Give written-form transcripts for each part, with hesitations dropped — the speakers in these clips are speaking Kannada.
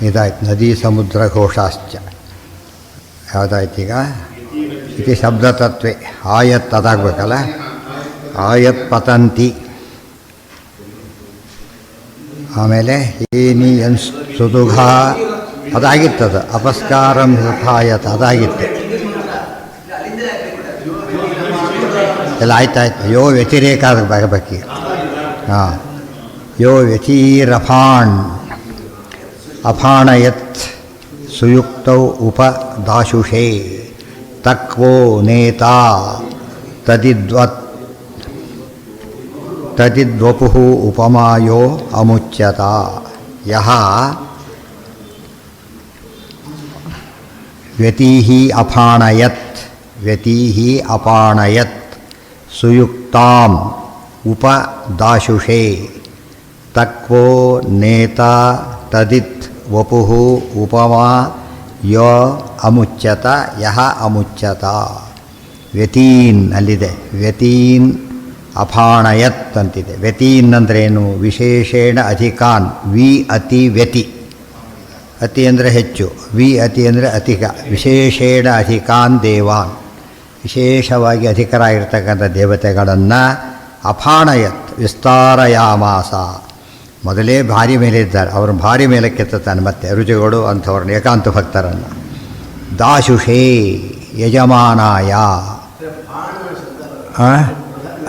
ಇದಾಯ್ತು. ನದಿ ಸಮುದ್ರ ಘೋಷಾಶ್ಚ ಯಾವುದಾಯ್ತೀಗ ಇತಿ ಶಬ್ದತತ್ವೇ ಆಯತ್ ಅದಾಗಬೇಕಲ್ಲ. ಆಯತ್ ಪತಂತಿ, ಆಮೇಲೆ ಏನಿ ಎನ್ ಸುದುಘ ಅದಾಗಿತ್ತದು. ಅಪಸ್ಕಾರಂ ಆಯತ್ ಅದಾಗಿತ್ತು ಎಲ್ಲ. ಆಯ್ತಾಯ್ತು. ಯೋ ವ್ಯತಿರೇಕ ಆಗಬೇಕೀಗ. ಹಾಂ, ಯೋ ವ್ಯತೀರಫಾಣ್ ಅಫಾಣಯತ್ ಸುಯುಕ್ತೌ ಉಪದಾಶುಷೇ ತಕ್ವೋ ನೇತಾ ತದಿದ್ವಪುಃ ಉಪಮಾಯೋ ಅಮುಚ್ಯತ. ಯಹ ವ್ಯತೀಹಿ ಅಪಾಣಯತ್ ಸುಯುಕ್ತಾಂ ಉಪದಾಶುಷೇ ತಕ್ವೋ ನೇತಾ ತದಿತ್ ವಪುಃ ಉಪಮಾ ಯೋ ಅಮುಚ್ಯತ. ಯಹ ಅಮುಚ್ಯತ. ವ್ಯತೀನ್ ಅಲ್ಲಿದೆ. ವ್ಯತೀನ್ ಅಫಾಣಯತ್ ಅಂತಿದೆ. ವ್ಯತೀನ್ ಅಂದ್ರೇನು? ವಿಶೇಷೇಣ ಅಧಿಕಾನ್. ವಿ ಅತಿ ವ್ಯತಿ. ಅತಿ ಅಂದರೆ ಹೆಚ್ಚು, ವಿ ಅತಿ ಅಂದರೆ ಅಧಿಕ. ವಿಶೇಷೇಣ ಅಧಿಕಾನ್ ದೇವಾನ್, ವಿಶೇಷವಾಗಿ ಅಧಿಕರಾಗಿರ್ತಕ್ಕಂಥ ದೇವತೆಗಳನ್ನು ಅಫಾಣಯತ್ ವಿಸ್ತಾರಯಾಮಾಸ. ಮೊದಲೇ ಭಾರಿ ಮೇಲೆ ಇದ್ದಾರೆ, ಅವರು ಭಾರಿ ಮೇಲೆ ಕೆತ್ತಾನೆ. ಮತ್ತೆ ರುಚಿಗಳು ಅಂಥವ್ರನ್ನ ಏಕಾಂತ ಭಕ್ತರನ್ನು. ದಾಶುಷೇ ಯಜಮಾನಾಯ.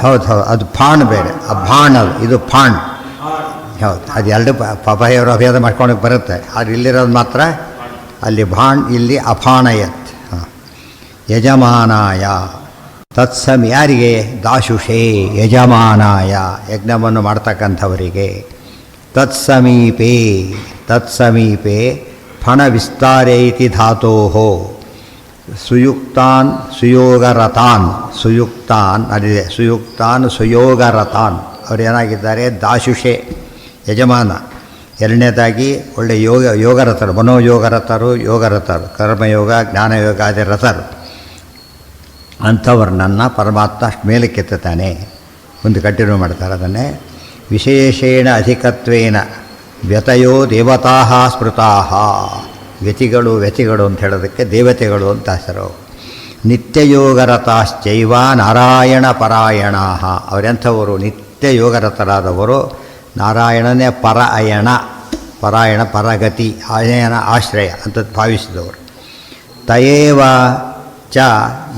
ಹೌದು ಹೌದು, ಅದು ಫಾಣ್ ಬೇರೆ, ಆ ಭಾಣ್ ಅದು, ಇದು ಫಾಣ್. ಹೌದು, ಅದು ಎರಡು ಪಪಾಯವರು ಅಭೇದ ಮಾಡ್ಕೊಂಡು ಬರುತ್ತೆ. ಆದರೆ ಇಲ್ಲಿರೋದು ಮಾತ್ರ ಅಲ್ಲಿ ಭಾಣ್, ಇಲ್ಲಿ ಅಫಾಣಯತ್. ಹಾಂ, ಯಜಮಾನಾಯ ತತ್ಸಮ್. ಯಾರಿಗೆ? ದಾಶುಷೇ ಯಜಮಾನಾಯ, ಯಜ್ಞವನ್ನು ಮಾಡ್ತಕ್ಕಂಥವರಿಗೆ. ತತ್ಸಮೀಪೆ ಫಣ ವಿಸ್ತಾರೇ ಇತಿ ಧಾತೋ ಸುಯುಕ್ತಾನ್ ಸುಯೋಗರತಾನ್. ಅದಿದೆ, ಸುಯುಕ್ತಾನ್ ಸುಯೋಗರತಾನ್. ಅವರು ಏನಾಗಿದ್ದಾರೆ? ದಾಶುಷೆ ಯಜಮಾನ. ಎರಡನೇದಾಗಿ ಒಳ್ಳೆ ಯೋಗರತರು, ಮನೋಯೋಗರತರು, ಕರ್ಮಯೋಗ ಜ್ಞಾನಯೋಗಾದಿ ರತರು. ಅಂಥವ್ರನ್ನ ಪರಮಾತ್ಮ ಅಷ್ಟು ಮೇಲೆ ಕೆತ್ತಾನೆ. ಒಂದು ಕಂಟಿನ್ಯೂ ಮಾಡ್ತಾರೆ ಅದನ್ನೇ. ವಿಶೇಷೇಣ ಅಧಿಕತ್ವೇನ ವ್ಯತಯೋ ದೇವತಾ ಸ್ಮೃತಾ. ವ್ಯತಿಗಳು ಅಂತ ಹೇಳೋದಕ್ಕೆ ದೇವತೆಗಳು ಅಂತ ಹೆಸರು. ನಿತ್ಯಯೋಗರತಾಶ್ಚೈವ ನಾರಾಯಣ ಪರಾಯಣ. ಅವರೆಂಥವರು? ನಿತ್ಯ ಯೋಗರತರಾದವರು. ನಾರಾಯಣನೇ ಪರಾಯಣ ಪರಗತಿ, ಅಯನ ಆಶ್ರಯ ಅಂತ ಭಾವಿಸಿದವರು. ತಯೇವ ಚ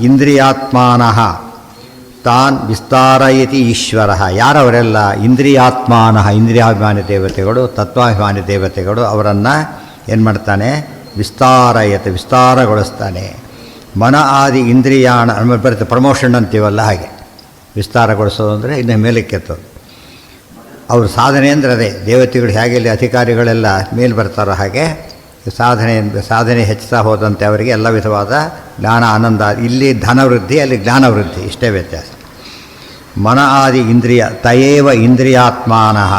ಇಂದ್ರಿಯಾತ್ಮಾನಃ ತಾನ್ ವಿಸ್ತಾರಯತಿ ಈಶ್ವರ. ಯಾರವರೆಲ್ಲ? ಇಂದ್ರಿಯಾತ್ಮಾನಃ, ಇಂದ್ರಿಯಾಭಿಮಾನಿ ದೇವತೆಗಳು, ತತ್ವಾಭಿಮಾನಿ ದೇವತೆಗಳು. ಅವರನ್ನು ಏನು ಮಾಡ್ತಾನೆ? ವಿಸ್ತಾರಗೊಳಿಸ್ತಾನೆ. ಮನ ಆದಿ ಇಂದ್ರಿಯಾಣ ಬರುತ್ತೆ. ಪ್ರಮೋಷನ್ ಅಂತೀವಲ್ಲ, ಹಾಗೆ ವಿಸ್ತಾರಗೊಳಿಸೋದು ಅಂದರೆ ಇನ್ನು ಮೇಲಕ್ಕೆತ್ತೋದು. ಅವ್ರ ಸಾಧನೆ ಅಂದರೆ ಅದೇ. ದೇವತೆಗಳು ಹೇಗೆ ಇಲ್ಲಿ ಅಧಿಕಾರಿಗಳೆಲ್ಲ ಮೇಲೆ ಬರ್ತಾರೋ ಹಾಗೆ ಸಾಧನೆ ಹೆಚ್ಚುತ್ತಾ ಹೋದಂತೆ ಅವರಿಗೆ ಎಲ್ಲ ವಿಧವಾದ ಜ್ಞಾನ ಆನಂದ. ಇಲ್ಲಿ ಧನವೃದ್ಧಿ, ಅಲ್ಲಿ ಜ್ಞಾನವೃದ್ಧಿ, ಇಷ್ಟೇ ವ್ಯತ್ಯಾಸ. ಮನ ಆದಿ ಇಂದ್ರಿಯ ತಯೇವ ಇಂದ್ರಿಯಾತ್ಮಾನಃ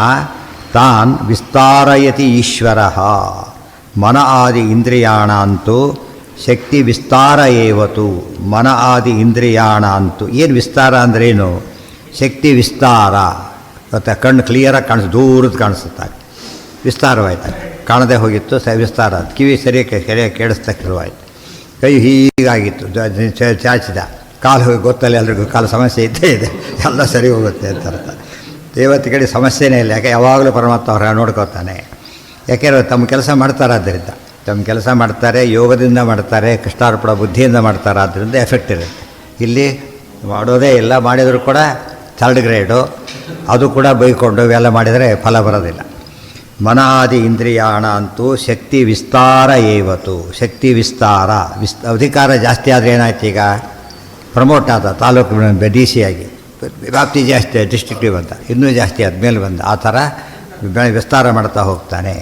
ತಾನ್ ವಿಸ್ತಾರಯತಿ ಈಶ್ವರ. ಮನ ಆದಿ ಇಂದ್ರಿಯಾಣ ಅಂತೂ ಶಕ್ತಿ ವಿಸ್ತಾರ ಏವತು. ಮನ ಆದಿ ಇಂದ್ರಿಯಾಣ ಅಂತೂ ಏನು ವಿಸ್ತಾರ ಅಂದ್ರೇನು? ಶಕ್ತಿ ವಿಸ್ತಾರ. ಮತ್ತು ಕಣ್ಣು ಕ್ಲಿಯರಾಗಿ ದೂರದ್ದು ಕಾಣಿಸುತ್ತಾರೆ, ವಿಸ್ತಾರವಾಯ್ತಾರೆ. ಕಾಣದೇ ಹೋಗಿತ್ತು, ವಿಸ್ತಾರ. ಕಿವಿ ಸರಿಯಾಗಿ ಕೇಳಿಸ್ತಾ ಶುರುವಾಯಿತು. ಕೈ ಹೀಗಾಗಿತ್ತು, ಚಾಚಿದ. ಕಾಲು ಹೋಗಿ ಗೊತ್ತಲ್ಲ, ಎಲ್ರಿಗೂ ಕಾಲು ಸಮಸ್ಯೆ ಇದ್ದೇ ಇದೆ, ಎಲ್ಲ ಸರಿ ಹೋಗುತ್ತೆ ಅಂತ ಅರ್ಥ. ದೇವತೆಗಳಿಗೆ ಸಮಸ್ಯೆನೇ ಇಲ್ಲ, ಯಾಕೆ ಯಾವಾಗಲೂ ಪರಮಾತ್ಮ ಅವರ ನೋಡ್ಕೋತಾನೆ. ಯಾಕೆಂದರೆ ತಮ್ಮ ಕೆಲಸ ಮಾಡ್ತಾರೆ, ಆದ್ದರಿಂದ ತಮ್ಮ ಕೆಲಸ ಮಾಡ್ತಾರೆ, ಯೋಗದಿಂದ ಮಾಡ್ತಾರೆ, ಕೃಷ್ಣಾರ್ಪಣ ಬುದ್ಧಿಯಿಂದ ಮಾಡ್ತಾರೆ. ಆದ್ದರಿಂದ ಎಫೆಕ್ಟ್ ಇರುತ್ತೆ. ಇಲ್ಲಿ ಮಾಡೋದೇ ಇಲ್ಲ, ಮಾಡಿದರೂ ಕೂಡ ಥರ್ಡ್ ಗ್ರೇಡು, ಅದು ಕೂಡ ಬೈಕೊಂಡು ಇವೆಲ್ಲ ಮಾಡಿದರೆ ಫಲ ಬರೋದಿಲ್ಲ. ಮನ ಆದಿ ಇಂದ್ರಿಯಾಣ ಅಂತೂ ಶಕ್ತಿ ವಿಸ್ತಾರ ಏವತು. ಶಕ್ತಿ ವಿಸ್ತಾರ, ಅಧಿಕಾರ ಜಾಸ್ತಿ ಆದರೆ ಏನಾಯ್ತು? ಈಗ ಪ್ರಮೋಟ್ ಆದ, ತಾಲೂಕು ಡಿ ಸಿ ಆಗಿ ವ್ಯಾಪ್ತಿ ಜಾಸ್ತಿ, ಡಿಸ್ಟ್ರಿಕ್ಟಿವ್ ಅಂತ ಇನ್ನೂ ಜಾಸ್ತಿ ಆದಮೇಲೆ ಬಂದ. ಆ ಥರ ವಿಸ್ತಾರ ಮಾಡ್ತಾ ಹೋಗ್ತಾನೆ.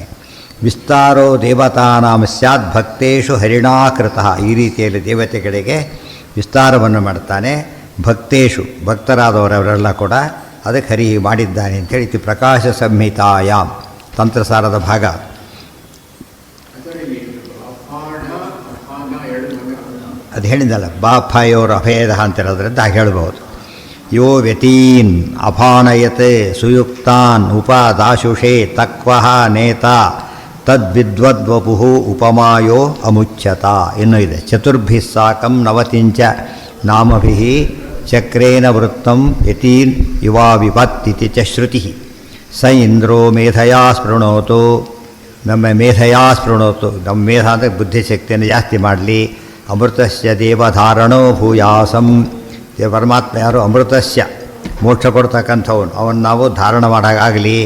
ವಿಸ್ತಾರೋ ದೇವತಾನಾಂ ಸ್ಯಾತ್ ಭಕ್ತೇಶು ಹರಿಣಾಕೃತ. ಈ ರೀತಿಯಲ್ಲಿ ದೇವತೆಗಳಿಗೆ ವಿಸ್ತಾರವನ್ನು ಮಾಡ್ತಾನೆ. ಭಕ್ತೇಶು, ಭಕ್ತರಾದವರವರೆಲ್ಲ ಕೂಡ ಅದಕ್ಕೆ ಹರಿ ಮಾಡಿದ್ದಾನೆ ಅಂತೇಳಿ ಇತಿ ಪ್ರಕಾಶ ಸಂಹಿತಾಯಾಮ್, ತಂತ್ರಸಾರದ ಭಾಗ. ಅದು ಹೇಳಿದಲ್ಲ, ಬಾಫಯೋರ್ ಅಭೇದ ಅಂತಿರೋದ್ರಿಂದ ಹಾಗೆ ಹೇಳ್ಬೋದು. ಯೋ ವ್ಯತೀನ್ ಅಫಾಣಯತೆ ಸುಯುಕ್ತಾನ್ ಉಪದಾಶುಷೇ ತಕ್ವಃ ನೇತಾ ತದ್ವಿದ್ವದ್ವಪುಃ ಉಪಮಾಯೋ ಅಮುಚ್ಯತ. ಇನ್ನೂ ಇದೆ. ಚತುರ್ಭಿಃ ಸಾಕಂ ನವತಿಂಚ ನಾಮಭಿಃ ಚಕ್ರೇನ ವೃತ್ತಂ ಯತೀನ್ ಇವಾ ವಿಪತ್ತಿತಿ ಚ ಶ್ರುತಿಃ. ಸ ಇಂದ್ರೋ ಮೇಧಯಾ ಸ್ಪೃಣೋತು. ನಮ್ಮ ಮೇಧಯಾ ಸ್ಪೃಣೋತು, ನಮ್ಮ ಮೇಧ ಅಂದರೆ ಬುದ್ಧಿಶಕ್ತಿಯನ್ನು ಜಾಸ್ತಿ ಮಾಡಲಿ. ಅಮೃತಸ್ಯ ದೇವಧಾರಣೋ ಭೂಯಾಸಂ. ಪರಮಾತ್ಮ ಯಾರು? ಅಮೃತಸ್ಯ, ಮೋಕ್ಷ ಕೊಡ್ತಕ್ಕಂಥವನು. ಅವನು ನಾವು ಧಾರಣ ಮಾಡೋಕ್ಕಾಗಲಿ.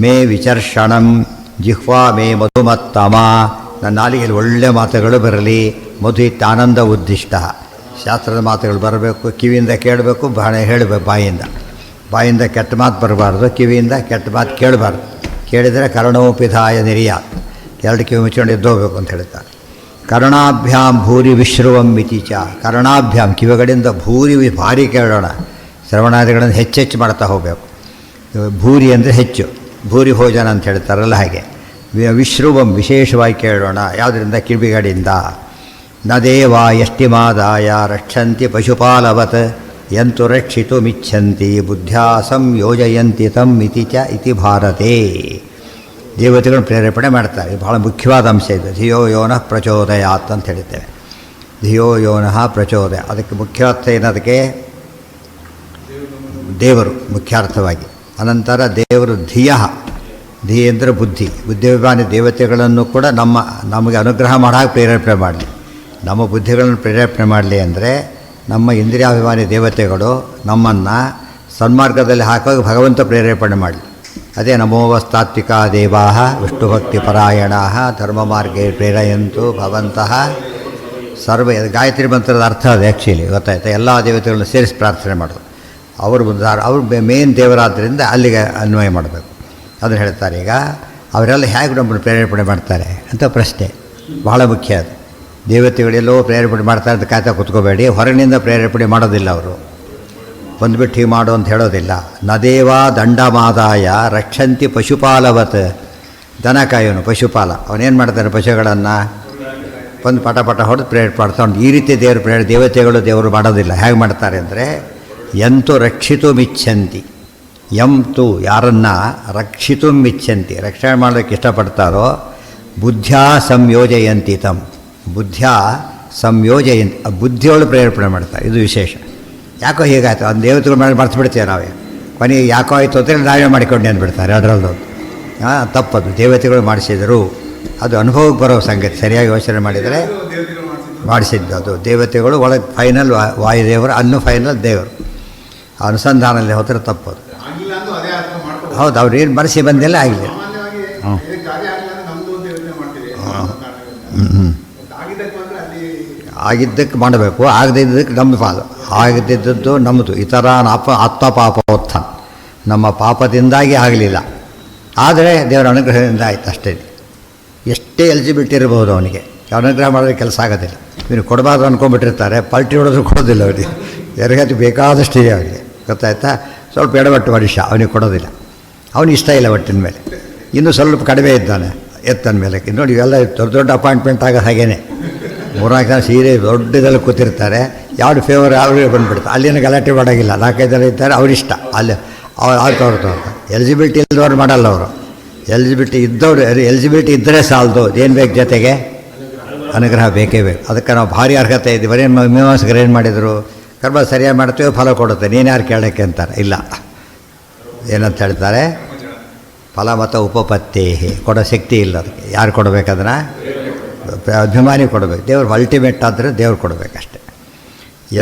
ಮೇ ವಿಚರ್ಷಣಂ ಜಿಹ್ವಾ ಮೇ ಮಧುಮತ್ತಮ. ನನ್ನ ನಾಲಿಗೆಯಲ್ಲಿ ಒಳ್ಳೆಯ ಮಾತುಗಳು ಬರಲಿ. ಮಧು ಇತ್ಯಾನಂದ ಉದ್ದಿಷ್ಟ. ಶಾಸ್ತ್ರದ ಮಾತುಗಳು ಬರಬೇಕು, ಕಿವಿಯಿಂದ ಕೇಳಬೇಕು, ಬಾಳೆ ಹೇಳಬೇಕು. ಬಾಯಿಂದ ಕೆಟ್ಟ ಮಾತು ಬರಬಾರ್ದು, ಕಿವಿಯಿಂದ ಕೆಟ್ಟ ಮಾತು ಕೇಳಬಾರ್ದು. ಕೇಳಿದರೆ ಕರ್ಣೋಪಿಧಾಯ ನಿರ್ಯಾತ್, ಎರಡು ಕಿವಿ ಮುಚ್ಕೊಂಡು ಎದ್ದೋಗ್ಬೇಕು ಅಂತ ಹೇಳ್ತಾರೆ. ಕರ್ಣಾಭ್ಯಾಂ ಭೂರಿ ವಿಶ್ರುವಂ ಮಿತಿ ಚ. ಕರ್ಣಾಭ್ಯಾಂ ಕಿವಿಗಳಿಂದ ಭೂರಿ ಭಾರಿ ಕೇಳೋಣ. ಶ್ರವಣಾದಿಗಳನ್ನು ಹೆಚ್ಚೆಚ್ಚು ಮಾಡ್ತಾ ಹೋಗಬೇಕು. ಭೂರಿ ಅಂದರೆ ಹೆಚ್ಚು, ಭೂರಿ ಭೋಜನ ಅಂತ ಹೇಳ್ತಾರಲ್ಲ ಹಾಗೆ. ವಿಶ್ರುವಂ ವಿಶೇಷವಾಗಿ ಕೇಳೋಣ. ಯಾವುದರಿಂದ? ಕಿವಿಗಳಿಂದ. ನ ದೇವ ಎಷ್ಟಿಮಾದಾಯ ರಕ್ಷಂತಿ ಪಶುಪಾಲವತ್ ಯಂತು ರಕ್ಷಿತುಮಿಚ್ಛಂತಿ ಬುದ್ಧ್ಯಾ ಸಂಯೋಜಯಂತಿ ತಂ ಇತಿ ಚ ಇತಿ ಭಾರತೆ. ದೇವತೆಗಳನ್ನು ಪ್ರೇರೇಪಣೆ ಮಾಡ್ತಾರೆ. ಬಹಳ ಮುಖ್ಯವಾದ ಅಂಶ ಇದು. ಧಿಯೋ ಯೋನಃ ಪ್ರಚೋದಯಾತ್ ಅಂತ ಹೇಳ್ತೇವೆ. ಧಿಯೋ ಯೋನಃ ಪ್ರಚೋದಯ. ಅದಕ್ಕೆ ಮುಖ್ಯಾರ್ಥ ಏನದಕ್ಕೆ? ದೇವರು ಮುಖ್ಯಾರ್ಥವಾಗಿ. ಅನಂತರ ದೇವರು ಧಿಯಃ. ಧಿ ಅಂದರೆ ಬುದ್ಧಿ. ಬುದ್ಧಿಭಿಮಾನಿ ದೇವತೆಗಳನ್ನು ಕೂಡ ನಮಗೆ ಅನುಗ್ರಹ ಮಾಡಾಕ ಪ್ರೇರೇಪಣೆ ಮಾಡಲಿ. ನಮ್ಮ ಬುದ್ಧಿಗಳನ್ನು ಪ್ರೇರೇಪಣೆ ಮಾಡಲಿ ಅಂದರೆ ನಮ್ಮ ಇಂದ್ರಿಯಾಭಿಮಾನಿ ದೇವತೆಗಳು ನಮ್ಮನ್ನು ಸನ್ಮಾರ್ಗದಲ್ಲಿ ಹಾಕುವಾಗ ಭಗವಂತ ಪ್ರೇರೇಪಣೆ ಮಾಡಲಿ. ಅದೇ ನಮೋವಸ್ತಾತ್ವಿಕಾ ದೇವಾ ವಿಷ್ಣುಭಕ್ತಿ ಪರಾಯಣ ಧರ್ಮ ಮಾರ್ಗೇ ಪ್ರೇರಯಂತು ಭವಂತಹ ಸರ್ವ. ಗಾಯತ್ರಿ ಮಂತ್ರದ ಅರ್ಥ ಅದು ಆ್ಯಕ್ಚುಲಿ ಗೊತ್ತಾಯ್ತಾ? ಎಲ್ಲ ದೇವತೆಗಳನ್ನು ಸೇರಿಸಿ ಪ್ರಾರ್ಥನೆ ಮಾಡೋದು. ಅವರು ಮೇನ್ ದೇವರಾದ್ದರಿಂದ ಅಲ್ಲಿಗೆ ಅನ್ವಯ ಮಾಡಬೇಕು. ಅದನ್ನು ಹೇಳ್ತಾರೆ. ಈಗ ಅವರೆಲ್ಲ ಹೇಗೆ ನಮ್ಮನ್ನು ಪ್ರೇರೇಪಣೆ ಮಾಡ್ತಾರೆ ಅಂತ ಪ್ರಶ್ನೆ ಬಹಳ ಮುಖ್ಯ. ಅದು ದೇವತೆಗಳೆಲ್ಲೋ ಪ್ರೇರೇಪಣೆ ಮಾಡ್ತಾರೆ ಅಂತ ಕಾಯ್ತಾ ಕೂತ್ಕೋಬೇಡಿ. ಹೊರಗಿನಿಂದ ಪ್ರೇರೇಪಣೆ ಮಾಡೋದಿಲ್ಲ. ಅವರು ಬಂದುಬಿಟ್ಟು ಹೀಗೆ ಮಾಡು ಅಂತ ಹೇಳೋದಿಲ್ಲ. ನದೇವಾ ದಂಡಮಾದಾಯ ರಕ್ಷಂತಿ ಪಶುಪಾಲವತ್. ದನ ಕಾಯೋನು ಪಶುಪಾಲ. ಅವನೇನು ಮಾಡ್ತಾನೆ? ಪಶುಗಳನ್ನು ಒಂದು ಪಟ ಹೊಡೆದು ಪ್ರೇರೇಪಣೆ ಮಾಡ್ತಾನೆ. ಈ ರೀತಿ ದೇವತೆಗಳು ದೇವರು ಮಾಡೋದಿಲ್ಲ. ಹೇಗೆ ಮಾಡ್ತಾರೆ ಅಂದರೆ ಎಂತು ರಕ್ಷಿತುಮಿಚ್ಛಂತಿ. ಎಂತು ಯಾರನ್ನು ರಕ್ಷಿತುಮಿಚ್ಛಂತಿ, ರಕ್ಷಣೆ ಮಾಡೋಕ್ಕೆ ಇಷ್ಟಪಡ್ತಾರೋ ಬುದ್ಧ್ಯಾ ಸಂಯೋಜಯಂತಿ ತಂ. ಬುದ್ಧ್ಯಾ ಸಂಯೋಜಯಂತಿ, ಬುದ್ಧಿಯೊಳು ಪ್ರೇರೇಪಣೆ ಮಾಡ್ತಾರೆ. ಇದು ವಿಶೇಷ. ಯಾಕೋ ಹೀಗಾಯ್ತು, ಅದು ದೇವತೆಗಳು ಮಾಡಿ ಮರ್ತು ಬಿಡ್ತೇವೆ ನಾವೇ. ಕೊನೆಗೆ ಯಾಕೋ ಆಯಿತು ಅಂತೇಳಿ ನಾವೇ ಮಾಡಿಕೊಂಡು ಅಂದ್ಬಿಡ್ತಾರೆ. ಅದರಲ್ಲೂ ತಪ್ಪದು. ದೇವತೆಗಳು ಮಾಡಿಸಿದರು. ಅದು ಅನುಭವಕ್ಕೆ ಬರೋ ಸಂಗತಿ. ಸರಿಯಾಗಿ ಯೋಚನೆ ಮಾಡಿದರೆ ಮಾಡಿಸಿದ್ದು ಅದು ದೇವತೆಗಳು. ಒಳಗೆ ಫೈನಲ್ ವಾಯುದೇವರು, ಅನ್ನು ಫೈನಲ್ ದೇವರು. ಅನುಸಂಧಾನದಲ್ಲಿ ಹೋದರೆ ತಪ್ಪದು. ಹೌದು, ಅವ್ರು ಏನು ಮನಸ್ಸಿ ಬಂದಿಲ್ಲ ಆಗಲಿ. ಆಗಿದ್ದಕ್ಕೆ ಮಾಡಬೇಕು, ಆಗದಿದ್ದಕ್ಕೆ ನಮ್ಮ ಪಾಲು. ಆಗದಿದ್ದದ್ದು ನಮ್ಮದು. ಇತರ ಆತ್ಮಪಾಪೋತ್ಥಾನ, ನಮ್ಮ ಪಾಪದಿಂದಾಗಿ ಆಗಲಿಲ್ಲ. ಆದರೆ ದೇವರ ಅನುಗ್ರಹದಿಂದ ಆಯ್ತು ಅಷ್ಟೇ. ಎಷ್ಟೇ ಎಲಿಜಿಬಿಲಿಟಿ ಇರಬಹುದು ಅವನಿಗೆ, ಅನುಗ್ರಹ ಮಾಡಿದ್ರೆ ಕೆಲಸ ಆಗೋದಿಲ್ಲ. ಇನ್ನು ಕೊಡಬಾರ್ದು ಅಂದ್ಕೊಂಡ್ಬಿಟ್ಟಿರ್ತಾರೆ. ಪಲ್ಟಿ ಹೊಡೆದ್ರು ಕೊಡೋದಿಲ್ಲ ಅವರಿಗೆ. ಯಾರಿಗಾದ್ರು ಬೇಕಾದಷ್ಟು ಇದೆ ಅವರಿಗೆ. ಗೊತ್ತಾಯ್ತಾ? ಸ್ವಲ್ಪ ಎಡವಟ್ಟು ಮನುಷ್ಯ, ಅವನಿಗೆ ಕೊಡೋದಿಲ್ಲ. ಅವನಿಗೆ ಇಷ್ಟ ಇಲ್ಲ ಒಟ್ಟಿನ ಮೇಲೆ. ಇನ್ನೂ ಸ್ವಲ್ಪ ಕಡಿಮೆ ಇದ್ದಾನೆ ಎತ್ತನ ಮೇಲೆ. ನೋಡಿ, ಇವೆಲ್ಲ ದೊಡ್ಡ ದೊಡ್ಡ ಅಪಾಯಿಂಟ್ಮೆಂಟ್ ಆಗೋದು ಹಾಗೇನೆ. 3-4 ಜನ ಸೀರೆ ದೊಡ್ಡದಲ್ಲಿ ಕೂತಿರ್ತಾರೆ. ಯಾರು ಫೇವರ್ ಅವ್ರಿಗೆ ಬಂದುಬಿಡ್ತಾರೆ. ಅಲ್ಲಿನ ಗಲಾಟೆ ಮಾಡೋಂಗಿಲ್ಲ. 4-5 ಜನ ಇರ್ತಾರೆ, ಅವ್ರಿಷ್ಟ. ಅಲ್ಲಿ ಅವ್ರದ್ದು ಎಲಿಜಿಬಿಲಿಟಿ ಇಲ್ಲದವ್ರು ಮಾಡಲ್ಲ ಅವರು. ಎಲಿಜಿಬಿಲಿಟಿ ಇದ್ದರೆ ಸಾಲದು. ಏನು ಬೇಕು ಜೊತೆಗೆ? ಅನುಗ್ರಹ ಬೇಕೇ ಬೇಕು. ಅದಕ್ಕೆ ನಾವು ಭಾರಿ ಅರ್ಹತೆ ಇದ್ದೀವಿ. ಬರೀ ಮೀಮಾಂಸಕರು ಏನು ಮಾಡಿದರು? ಕರ್ಮ ಸರಿಯಾಗಿ ಮಾಡ್ತೀವಿ, ಫಲ ಕೊಡುತ್ತೆ. ನೀನು ಯಾರು ಕೇಳೋಕ್ಕೆ ಅಂತಾರೆ. ಇಲ್ಲ, ಏನಂತ ಹೇಳ್ತಾರೆ? ಫಲ ಮತ್ತು ಉಪಪತ್ತೇ. ಕೊಡೋ ಶಕ್ತಿ ಇಲ್ಲ ಅದಕ್ಕೆ. ಯಾರು ಕೊಡಬೇಕದನ್ನು? ಅಭಿಮಾನಿ ಕೊಡಬೇಕು. ದೇವರು ಅಲ್ಟಿಮೇಟ್ ಆದರೆ ದೇವ್ರು ಕೊಡಬೇಕಷ್ಟೆ.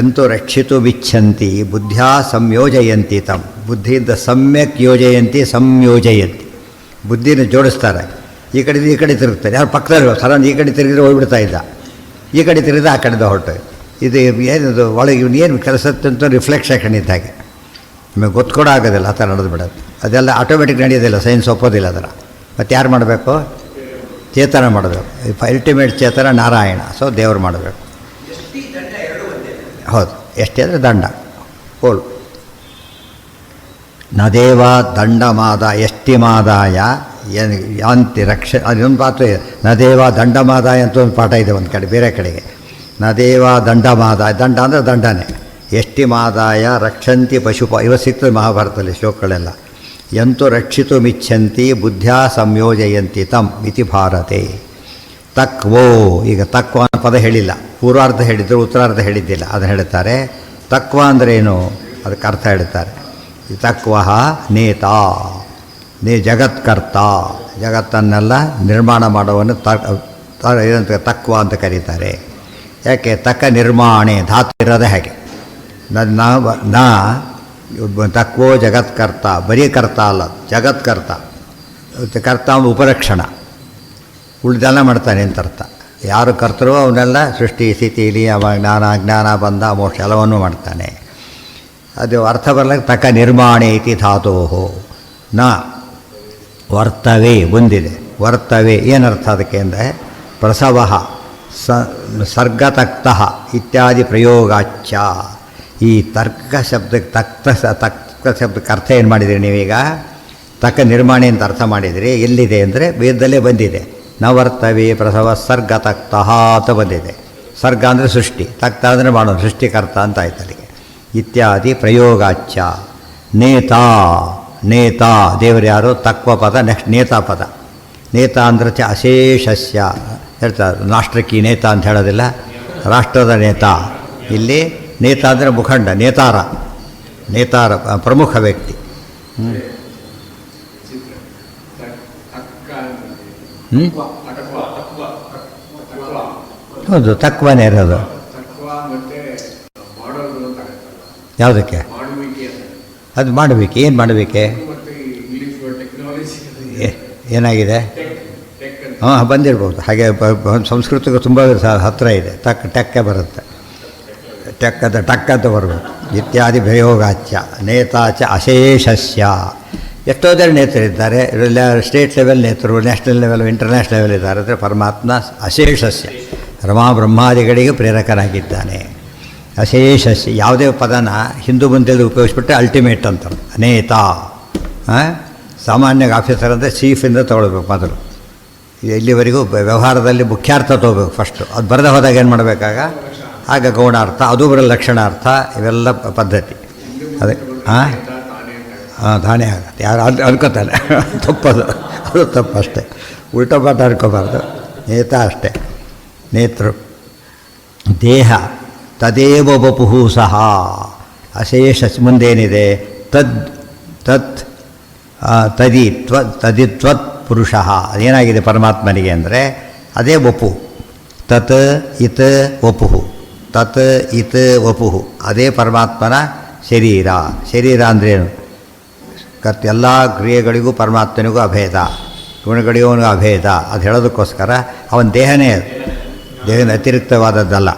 ಎಂತು ರಕ್ಷಿತುಮಿಚ್ಛಂತಿ ಬುದ್ಧ್ಯಾ ಸಂಯೋಜಯಂತಿ ತಂ. ಬುದ್ಧಿಯಿಂದ ಸಮ್ಯಕ್ ಯೋಜಯಂತಿ ಸಂಯೋಜಯಂತಿ. ಬುದ್ಧಿನ ಜೋಡಿಸ್ತಾರೆ. ಈ ಕಡೆದು ಈ ಕಡೆ ತಿರುಗ್ತಾರೆ. ಯಾರು ಪಕ್ಕದಲ್ಲಿ ಸಡನ್ ಈ ಕಡೆ ತಿರುಗಿದ್ರೆ ಹೋಗ್ಬಿಡ್ತಾ ಇದ್ದ, ಈ ಕಡೆ ತಿರುಗಿದ್ರೆ ಆ ಕಡೆದ ಹೊರಟು. ಇದು ಏನದು ಒಳಗೆ ಇವನು ಏನು ಕೆಲಸತ್ತಂತ ರಿಫ್ಲೆಕ್ಷನ್ ಇದ್ದಾಗೆ ನಿಮಗೆ ಗೊತ್ತು ಕೂಡ ಆಗೋದಿಲ್ಲ. ಆ ಥರ ನಡೆದು ಬಿಡೋದು. ಅದೆಲ್ಲ ಆಟೋಮೆಟಿಕ್ ನಡೆಯೋದಿಲ್ಲ. ಸೈನ್ಸ್ ಒಪ್ಪೋದಿಲ್ಲ ಅದರ. ಮತ್ತು ಯಾರು ಮಾಡಬೇಕು? ಚೇತನ ಮಾಡಬೇಕು. ಅಲ್ಟಿಮೇಟ್ ಚೇತನ ನಾರಾಯಣ. ಸೊ ದೇವರು ಮಾಡಬೇಕು. ಹೌದು, ಎಷ್ಟೇ ಅಂದರೆ ದಂಡ ಹೋಲು. ನದೇವ ದಂಡಮಾದ ಎಷ್ಟಿಮಾದಾಯ ಯಾಂತಿ ರಕ್ಷ. ಅದೊಂದು ಪಾತ್ರ ಇದೆ. ನದೇವ ದಂಡಮಾದಾಯ ಅಂತ ಒಂದು ಪಾಠ ಇದೆ ಒಂದು ಕಡೆ, ಬೇರೆ ಕಡೆಗೆ. ನದೇವ ದಂಡಮಾದಾಯ. ದಂಡ ಅಂದರೆ ದಂಡನೆ. ಎಷ್ಟಿಮಾದಾಯ ರಕ್ಷಂತಿ ಪಶುಪ. ಇವ ಸಿಗ್ತದೆ ಮಹಾಭಾರತದಲ್ಲಿ ಶ್ಲೋಕಗಳೆಲ್ಲ. ಯಂತು ರಕ್ಷಿತುಮಿಚ್ಛಂತಿ ಬುದ್ಧ್ಯಾ ಸಂಯೋಜಯಂತಿ ತಮ್ ಇತಿ ಭಾರತೆ. ತಕ್ವೋ, ಈಗ ತಕ್ವ ಅನ್ನೋ ಪದ ಹೇಳಿಲ್ಲ, ಪೂರ್ವಾರ್ಧ ಹೇಳಿದ್ರು ಉತ್ತರಾರ್ಧ ಹೇಳಿದ್ದಿಲ್ಲ, ಅದನ್ನು ಹೇಳ್ತಾರೆ. ತಕ್ವ ಅಂದ್ರೇನು ಅದಕ್ಕೆ ಅರ್ಥ ಹೇಳ್ತಾರೆ. ತಕ್ವಃ ನೇತಾ, ಜಗತ್ಕರ್ತ, ಜಗತ್ತನ್ನೆಲ್ಲ ನಿರ್ಮಾಣ ಮಾಡುವನು ಏನಂತ ತಕ್ವ ಅಂತ ಕರೀತಾರೆ. ಯಾಕೆ? ತಕ್ಕ ನಿರ್ಮಾಣೆ, ಧಾತು ಇರೋದೇ ಹಾಗೆ. ನಾ ತಕ್ವೋ ಜಗತ್ಕರ್ತ, ಬರೀ ಕರ್ತ ಅಲ್ಲ, ಜಗತ್ಕರ್ತ. ಕರ್ತ ಉಪಲಕ್ಷಣ, ಉಳಿದೆಲ್ಲ ಮಾಡ್ತಾನೆ ಅಂತ ಅರ್ಥ. ಯಾರು ಕರ್ತರೋ ಅವನ್ನೆಲ್ಲ ಸೃಷ್ಟಿ ಸ್ಥಿತಿ ನಿಯಮ ಜ್ಞಾನ ಅಜ್ಞಾನ ಬಂಧ ಮೋಕ್ಷ ಎಲ್ಲವನ್ನೂ ಮಾಡ್ತಾನೆ. ಅದು ಅರ್ಥ ಬರಲಿಕ್ಕೆ ತಕ್ಕ ನಿರ್ಮಾಣೆ ಇತಿ ಧಾತೋಹೋ ನ ವರ್ತವೇ ಬಂದಿದೆ. ವರ್ತವೇ ಏನರ್ಥ ಅದಕ್ಕೆ ಅಂದರೆ ಪ್ರಸವ ಸರ್ಗತಕ್ತಃ ಇತ್ಯಾದಿ ಪ್ರಯೋಗಾಚ್ಯ. ಈ ತರ್ಕ ಶಬ್ದಕ್ಕೆ ತಕ್ಕ ಶಬ್ದಕ್ಕೆ ಅರ್ಥ ಏನು ಮಾಡಿದಿರಿ ನೀವೀಗ? ತಕ್ಕ ನಿರ್ಮಾಣೆ ಅಂತ ಅರ್ಥ ಮಾಡಿದಿರಿ. ಎಲ್ಲಿದೆ ಅಂದರೆ ವೇದದಲ್ಲೇ ಬಂದಿದೆ. ನ ವರ್ತವೇ ಪ್ರಸವ ಸರ್ಗತಕ್ತಃ ಅಂತ ಬಂದಿದೆ. ಸರ್ಗ ಅಂದರೆ ಸೃಷ್ಟಿ, ತಕ್ತ ಅಂದರೆ ಮಾಡೋದು, ಸೃಷ್ಟಿಕರ್ತ ಅಂತ ಆಯ್ತು ಅಲ್ಲಿಗೆ. ಇತ್ಯಾದಿ ಪ್ರಯೋಗಾಚ್ಯ. ನೇತಾ, ನೇತಾ ದೇವರು ಯಾರು? ತಕ್ವ ಪದ. ನೆಕ್ಸ್ಟ್ ನೇತಾ ಪದ. ನೇತಾ ಅಂದರೆ ಅಶೇಷಸ್ಯ ಹೇಳ್ತಾರೆ. ರಾಷ್ಟ್ರಕ್ಕೆ ನೇತಾ ಅಂತ ಹೇಳೋದಿಲ್ಲ, ರಾಷ್ಟ್ರದ ನೇತಾ. ಇಲ್ಲಿ ನೇತಾ ಅಂದರೆ ಮುಖಂಡ, ನೇತಾರ, ನೇತಾರ ಪ್ರಮುಖ ವ್ಯಕ್ತಿ. ಹೌದು, ತಕ್ವನೇ ಇರೋದು. ಯಾವುದಕ್ಕೆ? ಅದು ಮಾಡಬೇಕು. ಏನು ಮಾಡಬೇಕೆ? ಏನಾಗಿದೆ? ಹಾಂ, ಬಂದಿರ್ಬೋದು. ಹಾಗೆ ಸಂಸ್ಕೃತಕ್ಕೆ ತುಂಬ ಹತ್ತಿರ ಇದೆ. ಟಕ್ಕೆ ಬರುತ್ತೆ. ಟಕ್ಕದ ಟಕ್ಕಂತ ಬರಬೇಕು. ಇತ್ಯಾದಿ ಪ್ರಯೋಗಾಚ್ಯ. ನೇತಾಚ ಅಶೇಷಸ್ಯ. ಎಷ್ಟೋ ಜನ ನೇತರಿದ್ದಾರೆ. ಸ್ಟೇಟ್ ಲೆವೆಲ್ ನೇತರು, ನ್ಯಾಷನಲ್ ಲೆವೆಲ್, ಇಂಟರ್ನ್ಯಾಷನಲ್ ಲೆವೆಲ್ ಇದ್ದಾರೆ. ಅಂದರೆ ಪರಮಾತ್ಮ ಅಶೇಷಸ್ಯ, ರಮಾ ಬ್ರಹ್ಮಾದಿಗಳಿಗೆ ಪ್ರೇರಕನಾಗಿದ್ದಾನೆ. ಅಶೇಷಸ್ಯ ಯಾವುದೇ ಪದನ ಹಿಂದೂ ಮುಂದೆಲ್ಲ ಉಪಯೋಗಿಸ್ಬಿಟ್ರೆ ಅಲ್ಟಿಮೇಟ್ ಅಂತಾರೆ. ನೇತಾ ಸಾಮಾನ್ಯ ಆಫೀಸರ್ ಅಂದರೆ ಚೀಫಿಂದ ತೊಗೊಳ್ಬೇಕು ಮೊದಲು. ಇಲ್ಲಿವರೆಗೂ ವ್ಯವಹಾರದಲ್ಲಿ ಮುಖ್ಯಾರ್ಥ ತೊಗೋಬೇಕು ಫಸ್ಟು. ಅದು ಬರದೆ ಹೋದಾಗ ಏನು ಮಾಡಬೇಕಾಗ? ಆಗ ಗೌಣಾರ್ಥ, ಅದು ಬರೋ ಲಕ್ಷಣಾರ್ಥ, ಇವೆಲ್ಲ ಪದ್ಧತಿ. ಅದೇ ತಾನೇ ಆಗುತ್ತೆ. ಯಾರು ಅನ್ಕೋತಾನೆ ತಪ್ಪದು, ಅದು ತಪ್ಪಷ್ಟೇ. ಉಲ್ಟಾ ಪಾಠ ಅನ್ಕೋಬಾರ್ದು. ನೇತಾ ಅಷ್ಟೇ. ನೇತೃ ದೇಹ ತದೇವ ವಪುಃ ಸಹ ಅಶೇಷ. ಮುಂದೇನಿದೆ? ತತ್ ತದಿತ್ವತ್ ಪುರುಷ. ಅದೇನಾಗಿದೆ ಪರಮಾತ್ಮನಿಗೆ ಅಂದರೆ ಅದೇ ವಪು. ತತ್ ಇತ್ ವಪುಃ, ತತ್ ಇತ್ ವಪುಃ, ಅದೇ ಪರಮಾತ್ಮನ ಶರೀರ. ಶರೀರ ಅಂದ್ರೇನು? ಎಲ್ಲ ಕ್ರಿಯೆಗಳಿಗೂ ಪರಮಾತ್ಮನಿಗೂ ಅಭೇದ, ಗುಣಗಳಿಗೂ ಅಭೇದ. ಅದು ಹೇಳೋದಕ್ಕೋಸ್ಕರ ಅವನ ದೇಹನೇ ಅದು, ದೇಹದ ಅತಿರಿಕ್ತವಾದದ್ದಲ್ಲ.